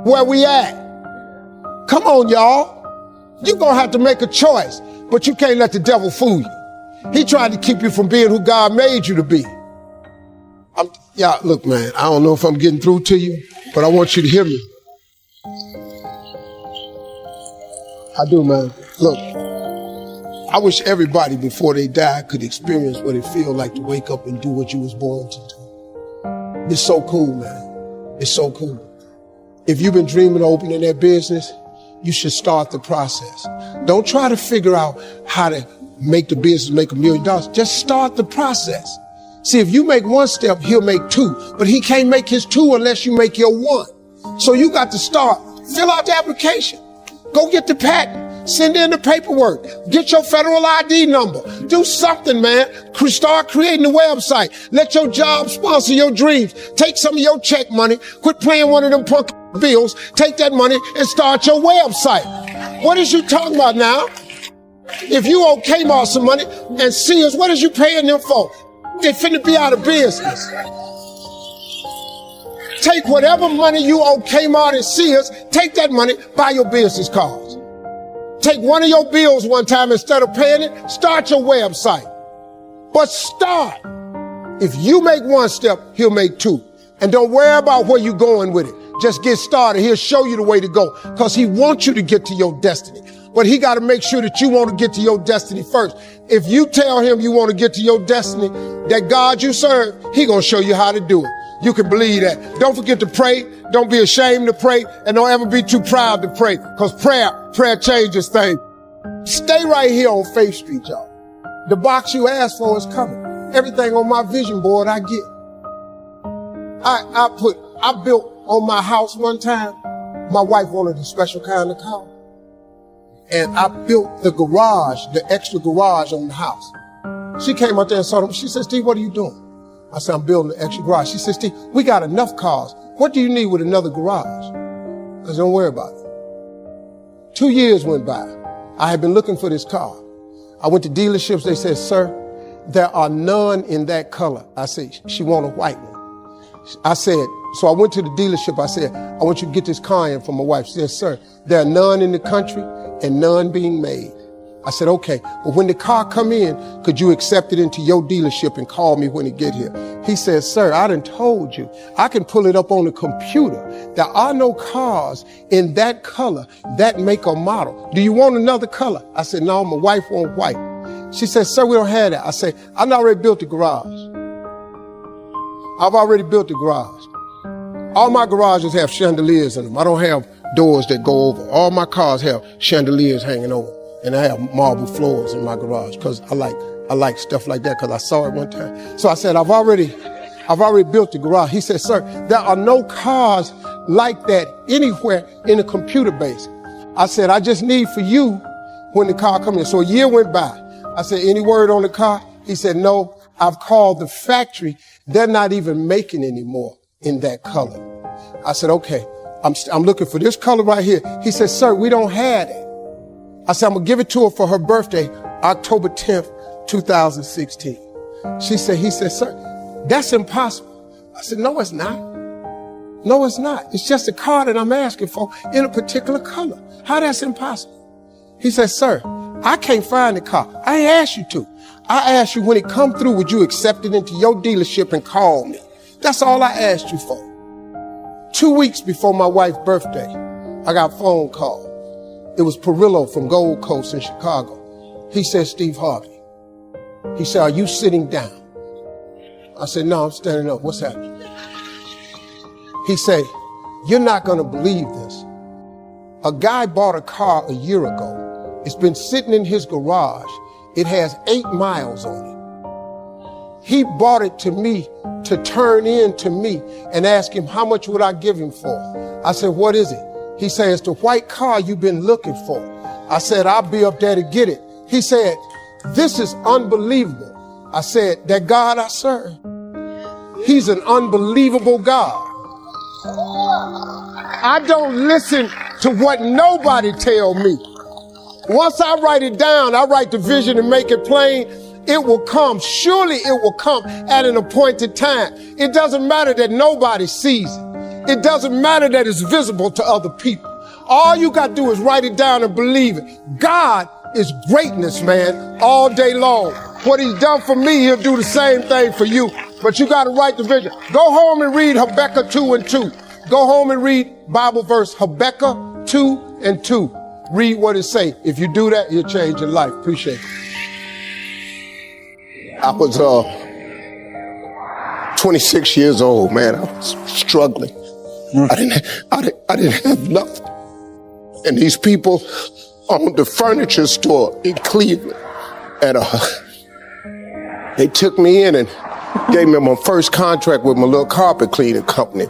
where we at? Come on, y'all. You're going to have to make a choice, but you can't let the devil fool you. He tried to keep you from being who God made you to be. Look, man, I don't know if I'm getting through to you, but I want you to hear me. I do, man. Look, I wish everybody before they die could experience what it feels like to wake up and do what you was born to do. It's so cool, man. It's so cool. If you've been dreaming of opening that business, you should start the process. Don't try to figure out how to make the business make $1 million. Just start the process. See, if you make one step, he'll make two, but he can't make his two unless you make your one. So you got to start. Fill out the application. Go get the patent. Send in the paperwork. Get your federal ID number. Do something, man. Start creating a website. Let your job sponsor your dreams. Take some of your check money. Quit playing one of them punk bills. Take that money and start your website. What is you talking about now? If you owe Kmart some money and Sears, what is you paying them for? They finna be out of business. Take whatever money you owe Kmart and Sears, take that money, buy your business cards. Take one of your bills one time instead of paying it, start your website. But start. If you make one step, he'll make two. And don't worry about where you're going with it. Just get started. He'll show you the way to go because he wants you to get to your destiny. But he got to make sure that you want to get to your destiny first. If you tell him you want to get to your destiny, that God you serve, he going to show you how to do it. You can believe that. Don't forget to pray. Don't be ashamed to pray. And don't ever be too proud to pray because prayer changes things. Stay right here on Faith Street, y'all. The box you asked for is coming. Everything on my vision board I get. I built on my house one time. My wife wanted a special kind of car. And I built the garage, the extra garage on the house. She came out there and saw them. She said, Steve, what are you doing? I said, I'm building the extra garage. She said, Steve, we got enough cars. What do you need with another garage? I said, don't worry about it. 2 years went by. I had been looking for this car. I went to dealerships. They said, sir, there are none in that color. I said, she want a white one. I said, so I went to the dealership. I said, I want you to get this car in for my wife. She said, sir, there are none in the country and none being made. I said, okay, but when the car come in, could you accept it into your dealership and call me when it get here? He said, sir, I done told you, I can pull it up on the computer. There are no cars in that color, that make or model. Do you want another color? I said, no, my wife wants white. She said, sir, we don't have that. I said, I already built the garage. I've already built the garage. All my garages have chandeliers in them. I don't have doors that go over. All my cars have chandeliers hanging over. And I have marble floors in my garage because I like stuff like that because I saw it one time. So I said, I've already built the garage. He said, sir, there are no cars like that anywhere in the computer base. I said, I just need for you when the car comes in. So a year went by. I said, any word on the car? He said, no, I've called the factory. They're not even making anymore in that color. I said, okay, I'm looking for this color right here. He said, sir, we don't have it. I said, I'm going to give it to her for her birthday, October 10th, 2016. He said, sir, that's impossible. I said, no, it's not. No, it's not. It's just a car that I'm asking for in a particular color. How that's impossible? He said, sir, I can't find the car. I ain't asked you to. I asked you when it come through, would you accept it into your dealership and call me? That's all I asked you for. 2 weeks before my wife's birthday, I got a phone call. It was Perillo from Gold Coast in Chicago. He said, Steve Harvey. He said, are you sitting down? I said, no, I'm standing up. What's happening? He said, you're not going to believe this. A guy bought a car a year ago. It's been sitting in his garage. It has 8 miles on it. He bought it to me to turn in to me and ask him, how much would I give him for? I said, what is it? He said, it's the white car you've been looking for. I said, I'll be up there to get it. He said, this is unbelievable. I said, that God I serve, he's an unbelievable God. I don't listen to what nobody tell me. Once I write it down, I write the vision and make it plain. It will come. Surely it will come at an appointed time. It doesn't matter that nobody sees it. It doesn't matter that it's visible to other people. All you got to do is write it down and believe it. God is greatness, man, all day long. What he's done for me, he'll do the same thing for you. But you got to write the vision. Go home and read Habakkuk 2:2. Go home and read Bible verse Habakkuk 2:2. Read what it say. If you do that, you'll change your life. Appreciate it. I was 26 years old, man. I was struggling. I didn't have nothing. And these people owned the furniture store in Cleveland. And they took me in and gave me my first contract with my little carpet cleaning company.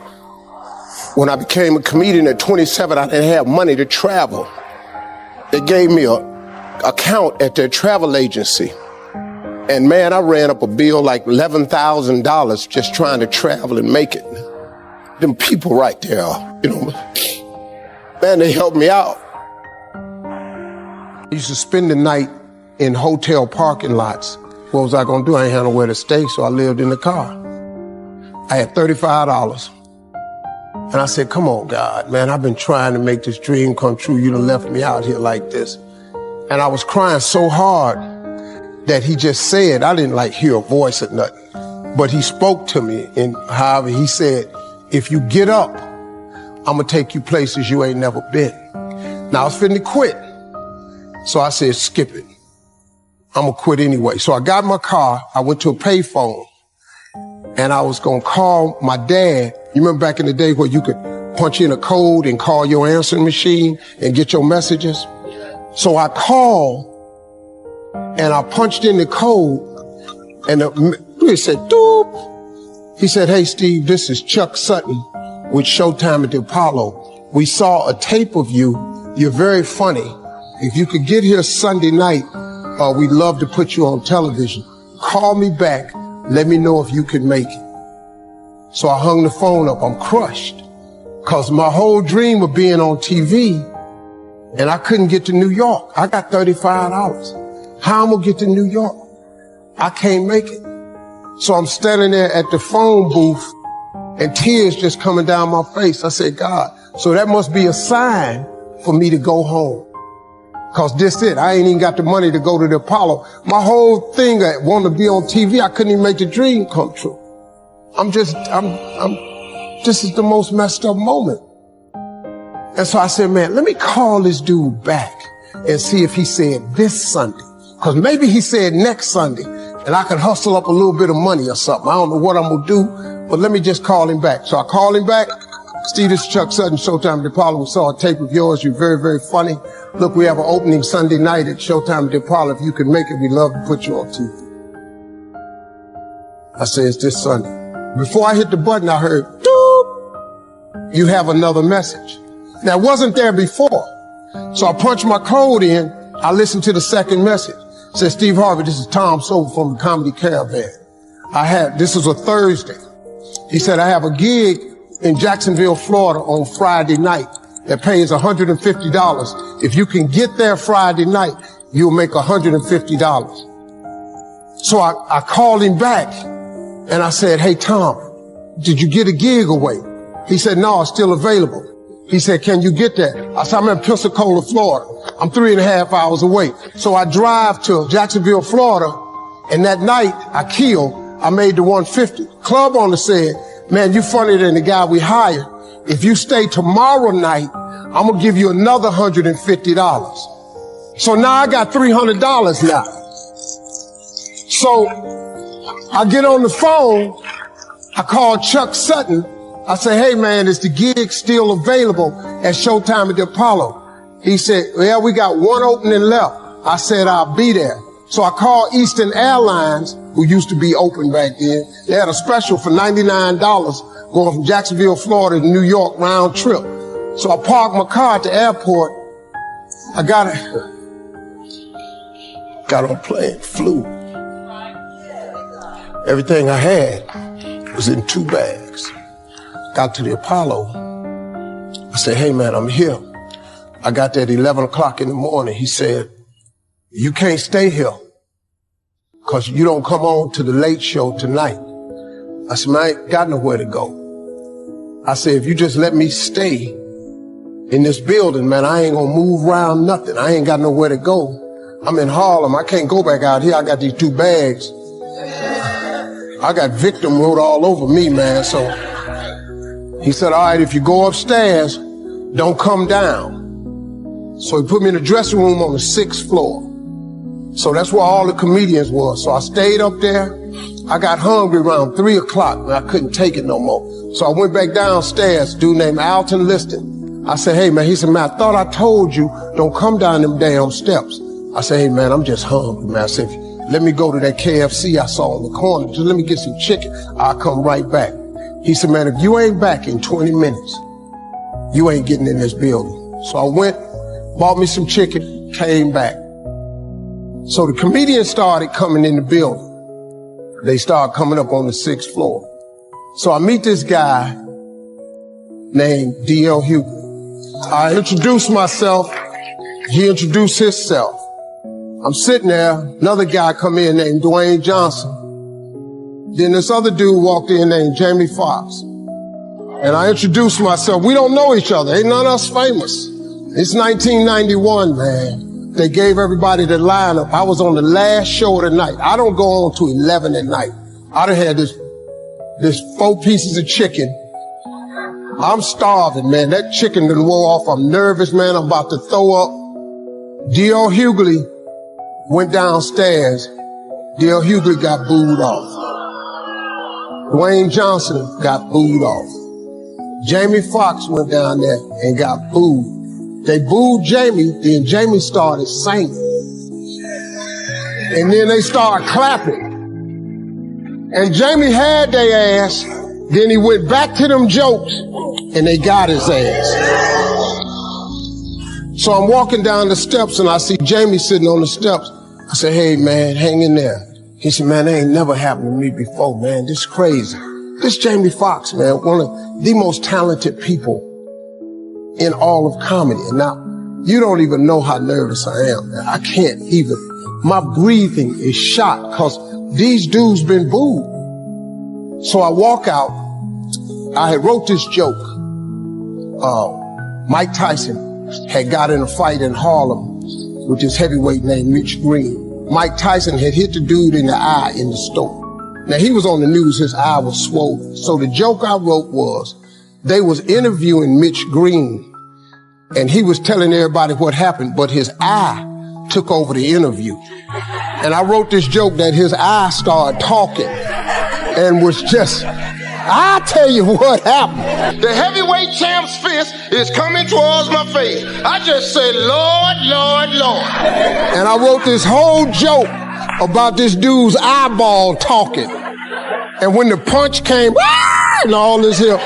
When I became a comedian at 27, I didn't have money to travel. They gave me an account at their travel agency. And man, I ran up a bill like $11,000 just trying to travel and make it. Them people right there, you know, man, they helped me out. I used to spend the night in hotel parking lots. What was I gonna do? I ain't had nowhere to stay, so I lived in the car. I had $35. And I said, come on, God, man, I've been trying to make this dream come true. You done left me out here like this. And I was crying so hard that he just said, I didn't like hear a voice or nothing, but he spoke to me in Harvey. He said, if you get up, I'm gonna take you places you ain't never been. Now I was finna quit. So I said, skip it. I'm gonna quit anyway. So I got in my car, I went to a payphone, and I was gonna call my dad. You remember back in the day where you could punch in a code and call your answering machine and get your messages? So I called, and I punched in the code, and it said, doop. He said, hey, Steve, this is Chuck Sutton with Showtime at the Apollo. We saw a tape of you. You're very funny. If you could get here Sunday night, we'd love to put you on television. Call me back. Let me know if you can make it. So I hung the phone up. I'm crushed because my whole dream of being on TV, and I couldn't get to New York. I got $35. How am I gonna get to New York? I can't make it. So I'm standing there at the phone booth and tears just coming down my face. I said, God, so that must be a sign for me to go home. Cause this it, I ain't even got the money to go to the Apollo. My whole thing, I wanted to be on TV, I couldn't even make the dream come true. This is the most messed up moment. And so I said, man, let me call this dude back and see if he said this Sunday. Cause maybe he said next Sunday and I can hustle up a little bit of money or something. I don't know what I'm gonna do, but let me just call him back. So I called him back. Steve, this is Chuck Sutton, Showtime at the Apollo. We saw a tape of yours. You're very, very funny. Look, we have an opening Sunday night at Showtime at the Apollo. If you can make it, we'd love to put you on TV. I said, it's this Sunday. Before I hit the button, I heard, doop, you have another message. Now, it wasn't there before. So I punched my code in. I listened to the second message. It said, Steve Harvey, this is Tom Sober from the Comedy Caravan. This was a Thursday. He said, I have a gig in Jacksonville, Florida on Friday night that pays $150. If you can get there Friday night, you'll make $150. So I called him back and I said, hey, Tom, did you get a gig away? He said, no, it's still available. He said, can you get there? I said, I'm in Pensacola, Florida. I'm 3.5 hours away. So I drive to Jacksonville, Florida, and that night I made the 150. Club owner said, man, you funnier than the guy we hired. If you stay tomorrow night, I'm gonna give you another $150. So now I got $300 now. So I get on the phone, I call Chuck Sutton. I say, hey man, is the gig still available at Showtime at the Apollo? He said, well, we got one opening left. I said, I'll be there. So I called Eastern Airlines, who used to be open back then. They had a special for $99 going from Jacksonville, Florida to New York round trip. So I parked my car at the airport. I got on a plane, flew. Everything I had was in 2 bags. Got to the Apollo. I said, hey man, I'm here. I got there at 11 o'clock in the morning. He said, you can't stay here because you don't come on to the late show tonight. I said, man, I ain't got nowhere to go. I said, if you just let me stay in this building, man, I ain't gonna move around nothing. I ain't got nowhere to go. I'm in Harlem. I can't go back out here. I got these 2 bags. I got victim wrote all over me, man. So he said, all right, if you go upstairs, don't come down. So he put me in the dressing room on the 6th floor. So that's where all the comedians were. So I stayed up there. I got hungry around 3 o'clock and I couldn't take it no more. So I went back downstairs, dude named Alton Liston. I said, hey man, he said, man, I thought I told you, don't come down them damn steps. I said, hey man, I'm just hungry, man. I said, let me go to that KFC I saw on the corner. Just let me get some chicken. I'll come right back. He said, man, if you ain't back in 20 minutes, you ain't getting in this building. So I went, bought me some chicken, came back. So the comedians started coming in the building. They started coming up on the 6th floor. So I meet this guy named D.L. Hughley. I introduced myself. He introduced himself. I'm sitting there. Another guy come in named Dwayne Johnson. Then this other dude walked in named Jamie Foxx. And I introduced myself. We don't know each other. Ain't none of us famous. It's 1991, man. They gave everybody the lineup. I was on the last show of the night. I don't go on to 11 at night. I done had this 4 pieces of chicken. I'm starving, man. That chicken done wore off. I'm nervous, man. I'm about to throw up. D.L. Hughley went downstairs. D.L. Hughley got booed off. Dwayne Johnson got booed off. Jamie Foxx went down there and got booed. They booed Jamie, then Jamie started singing. And then they started clapping. And Jamie had their ass, then he went back to them jokes, and they got his ass. So I'm walking down the steps, and I see Jamie sitting on the steps. I said, hey, man, hang in there. He said, man, that ain't never happened to me before, man. This is crazy. This Jamie Foxx, man, one of the most talented people in all of comedy. And now, you don't even know how nervous I am. I can't even. My breathing is shot because these dudes been booed. So I walk out. I had wrote this joke. Mike Tyson had got in a fight in Harlem with this heavyweight named Mitch Green. Mike Tyson had hit the dude in the eye in the store. Now, he was on the news. His eye was swollen. So the joke I wrote was, they was interviewing Mitch Green, and he was telling everybody what happened, but his eye took over the interview. And I wrote this joke that his eye started talking and was just, I'll tell you what happened. The heavyweight champ's fist is coming towards my face. I just said, Lord, Lord, Lord. And I wrote this whole joke about this dude's eyeball talking. And when the punch came, and all this here,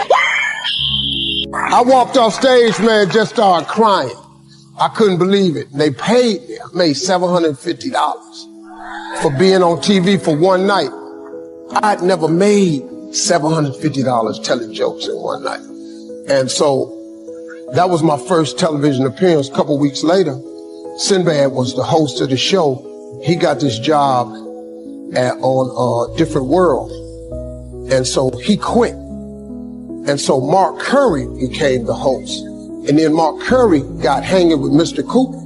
I walked off stage, man, just started crying. I couldn't believe it. They paid me. I made $750 for being on TV for one night. I'd never made $750 telling jokes in one night. And so that was my first television appearance. A couple weeks later, Sinbad was the host of the show. He got this job on Different World. And so he quit. And so Mark Curry became the host. And then Mark Curry got hanging with Mr. Cooper,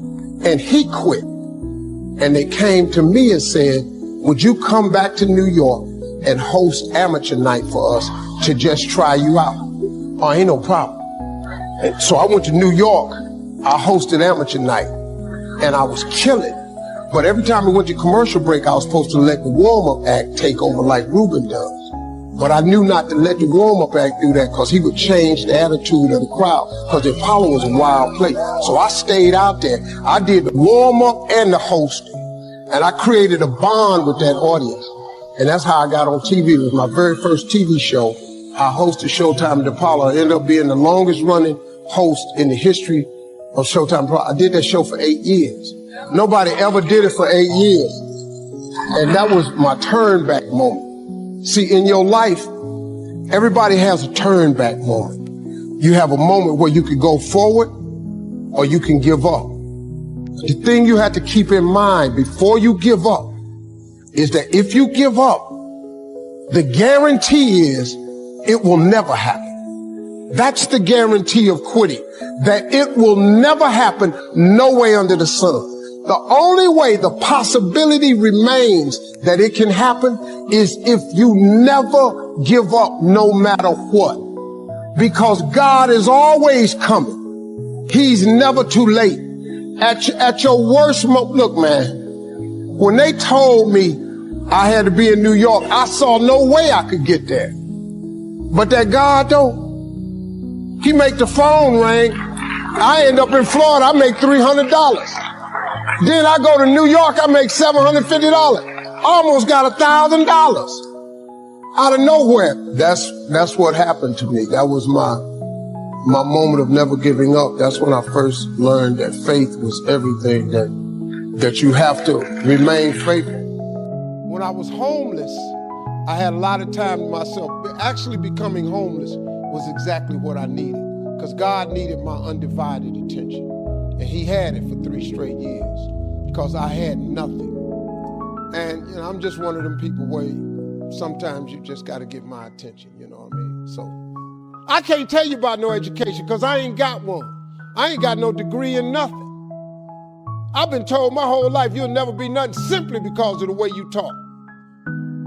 and he quit. And they came to me and said, would you come back to New York and host amateur night for us to just try you out? Oh, ain't no problem. And so I went to New York. I hosted amateur night, and I was killing. But every time we went to commercial break, I was supposed to let the warm-up act take over like Ruben does. But I knew not to let the warm-up act do that because he would change the attitude of the crowd because the Apollo was a wild place. So I stayed out there. I did the warm-up and the hosting. And I created a bond with that audience. And that's how I got on TV. It was my very first TV show. I hosted Showtime at the Apollo. I ended up being the longest running host in the history of Showtime. I did that show for 8 years. Nobody ever did it for 8 years. And that was my turn back moment. See, in your life, everybody has a turn back moment. You have a moment where you can go forward or you can give up. The thing you have to keep in mind before you give up is that if you give up, the guarantee is it will never happen. That's the guarantee of quitting, that it will never happen no way under the sun. The only way the possibility remains that it can happen is if you never give up no matter what. Because God is always coming. He's never too late. At your worst moment, look, man, When they told me I had to be in New York, I saw no way I could get there. But that God though, he make the phone ring. I end up in Florida, I make $300. Then I go to New York, I make $750. Almost got $1,000 out of nowhere. That's what happened to me. That was my moment of never giving up. That's when I first learned that faith was everything, that you have to remain faithful. When I was homeless, I had a lot of time to myself. Actually becoming homeless was exactly what I needed, because God needed my undivided attention. And he had it for 3 straight years because I had nothing. And I'm just one of them people where sometimes you just got to get my attention, you know what I mean? So I can't tell you about no education because I ain't got one. I ain't got no degree in nothing. I've been told my whole life you'll never be nothing simply because of the way you talk.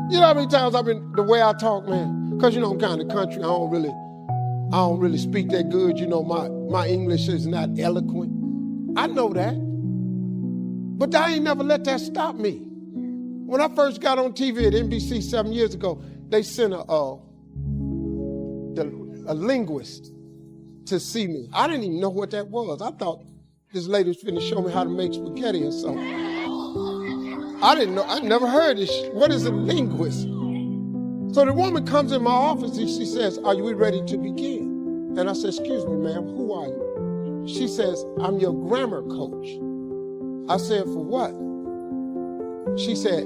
You know how many times the way I talk, man? Because I'm kind of country, I don't really speak that good. My English is not eloquent. I know that. But I ain't never let that stop me. When I first got on TV at NBC 7 years ago, they sent a linguist to see me. I didn't even know what that was. I thought this lady was finna show me how to make spaghetti or something. I didn't know, I never heard this. What is a linguist? So the woman comes in my office and she says, "Are you ready to begin?" And I said, "Excuse me, ma'am, who are you?" She says, "I'm your grammar coach." I said, "For what?" She said,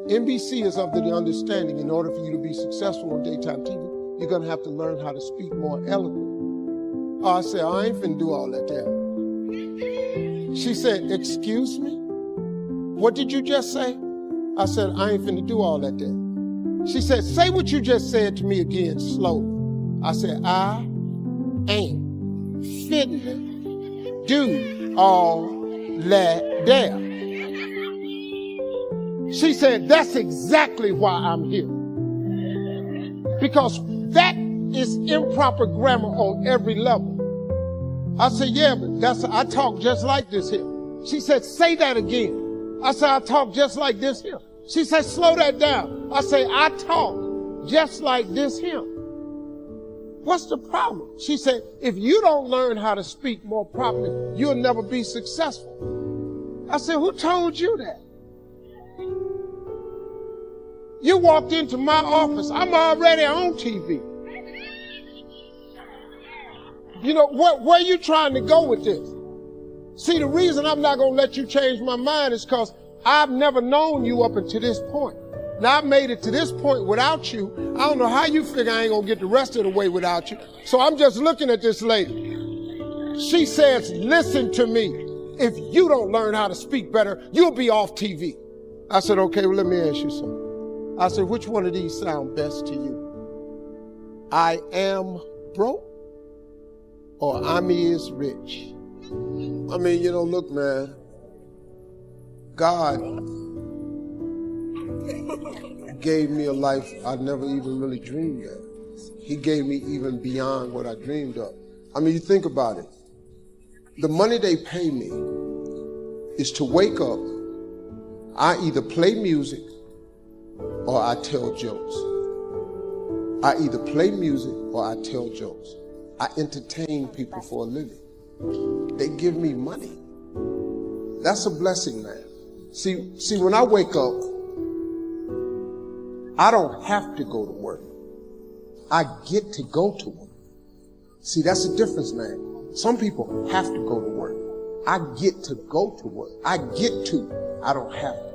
"NBC is of the understanding in order for you to be successful on daytime TV, you're gonna have to learn how to speak more eloquently." I said, "I ain't finna do all that there." She said, "Excuse me? What did you just say?" I said, "I ain't finna do all that there." She said, "Say what you just said to me again, slowly." I said, "I ain't finna do all that there." She said, "That's exactly why I'm here. Because that is improper grammar on every level." I said, "Yeah, but I talk just like this here." She said, "Say that again." I said, "I talk just like this here." She said, "Slow that down." I say, "I talk just like this here." "What's the problem?" She said, "If you don't learn how to speak more properly, you'll never be successful." I said, "Who told you that? You walked into my office. I'm already on TV. Where you trying to go with this?" See, the reason I'm not going to let you change my mind is because I've never known you up until this point. Now, I've made it to this point without you. I don't know how you figure I ain't going to get the rest of the way without you. So I'm just looking at this lady. She says, "Listen to me. If you don't learn how to speak better, you'll be off TV." I said, "Okay, well, let me ask you something." I said, "Which one of these sound best to you? I am broke or I'm is rich?" I mean, look, man, God gave me a life I never even really dreamed of. He gave me even beyond what I dreamed of. I mean, you think about it. The money they pay me is to wake up, I either play music or I tell jokes. I either play music or I tell jokes. I entertain people for a living. They give me money. That's a blessing, man. See, when I wake up, I don't have to go to work. I get to go to work. See, that's the difference, man. Some people have to go to work. I get to go to work. I don't have to.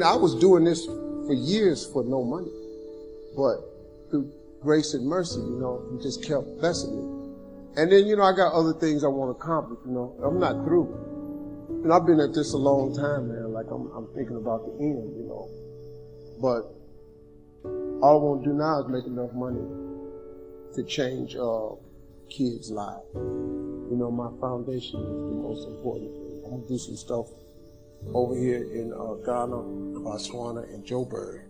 I was doing this for years for no money. But through grace and mercy, he just kept blessing me. And then, I got other things I want to accomplish, I'm not through. And I've been at this a long time, man. Like, I'm thinking about the end, But all I want to do now is make enough money to change kids' lives. My foundation is the most important thing. I'm going to do some stuff over here in Ghana, Botswana, and Joburg.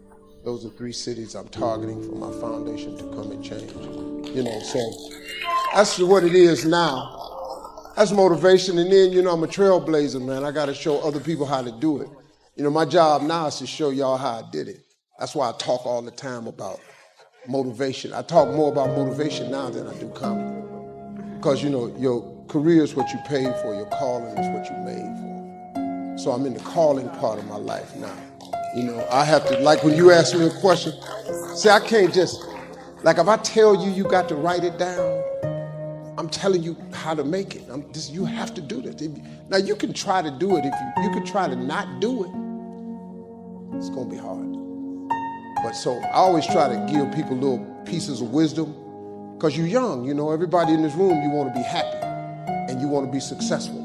Those are 3 cities I'm targeting for my foundation to come and change. So that's what it is now. That's motivation. And then, I'm a trailblazer, man. I got to show other people how to do it. You know, my job now is to show y'all how I did it. That's why I talk all the time about motivation. I talk more about motivation now than I do comedy. Because, you know, your career is what you paid for, your calling is what you made for. So I'm in the calling part of my life now. You know, I have to, like when you ask me a question, see, I can't just, like if I tell you you got to write it down, I'm telling you how to make it. You have to do this. Now you can try to do it. If you can try to not do it, it's gonna be hard. But so I always try to give people little pieces of wisdom, because you're young, you know, everybody in this room, you want to be happy and you want to be successful.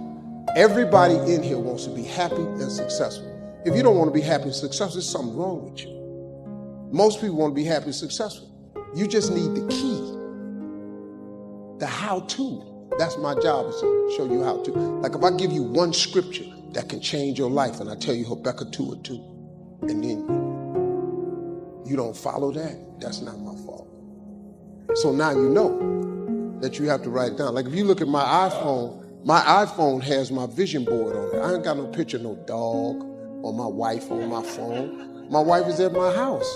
Everybody in here wants to be happy and successful. If you don't want to be happy and successful, there's something wrong with you. Most people want to be happy and successful. You just need the key, the how-to. That's my job, is to show you how to. Like if I give you one scripture that can change your life and I tell you Habakkuk 2:2, and then you don't follow that, that's not my fault. So now you know that you have to write it down. Like if you look at my iPhone has my vision board on it. I ain't got no picture of no dog or my wife on my phone. My wife is at my house.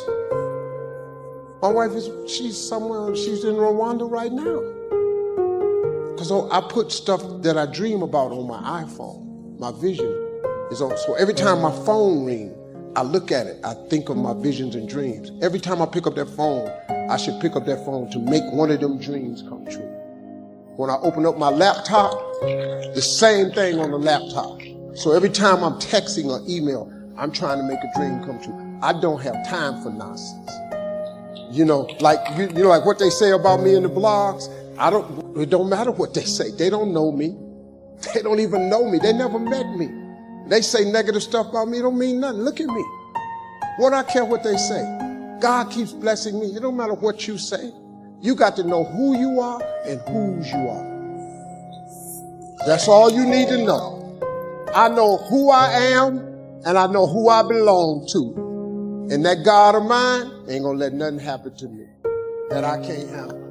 My wife she's somewhere, she's in Rwanda right now. Because I put stuff that I dream about on my iPhone. My vision is on. So every time my phone rings, I look at it, I think of my visions and dreams. Every time I pick up that phone, I should pick up that phone to make one of them dreams come true. When I open up my laptop, the same thing on the laptop. So every time I'm texting or email, I'm trying to make a dream come true. I don't have time for nonsense. You know, like you know, like what they say about me in the blogs. It don't matter what they say. They don't know me. They don't even know me. They never met me. They say negative stuff about me. It don't mean nothing. Look at me. What I care what they say. God keeps blessing me. It don't matter what you say. You got to know who you are and whose you are. That's all you need to know. I know who I am and I know who I belong to. And that God of mine ain't gonna let nothing happen to me that I can't handle.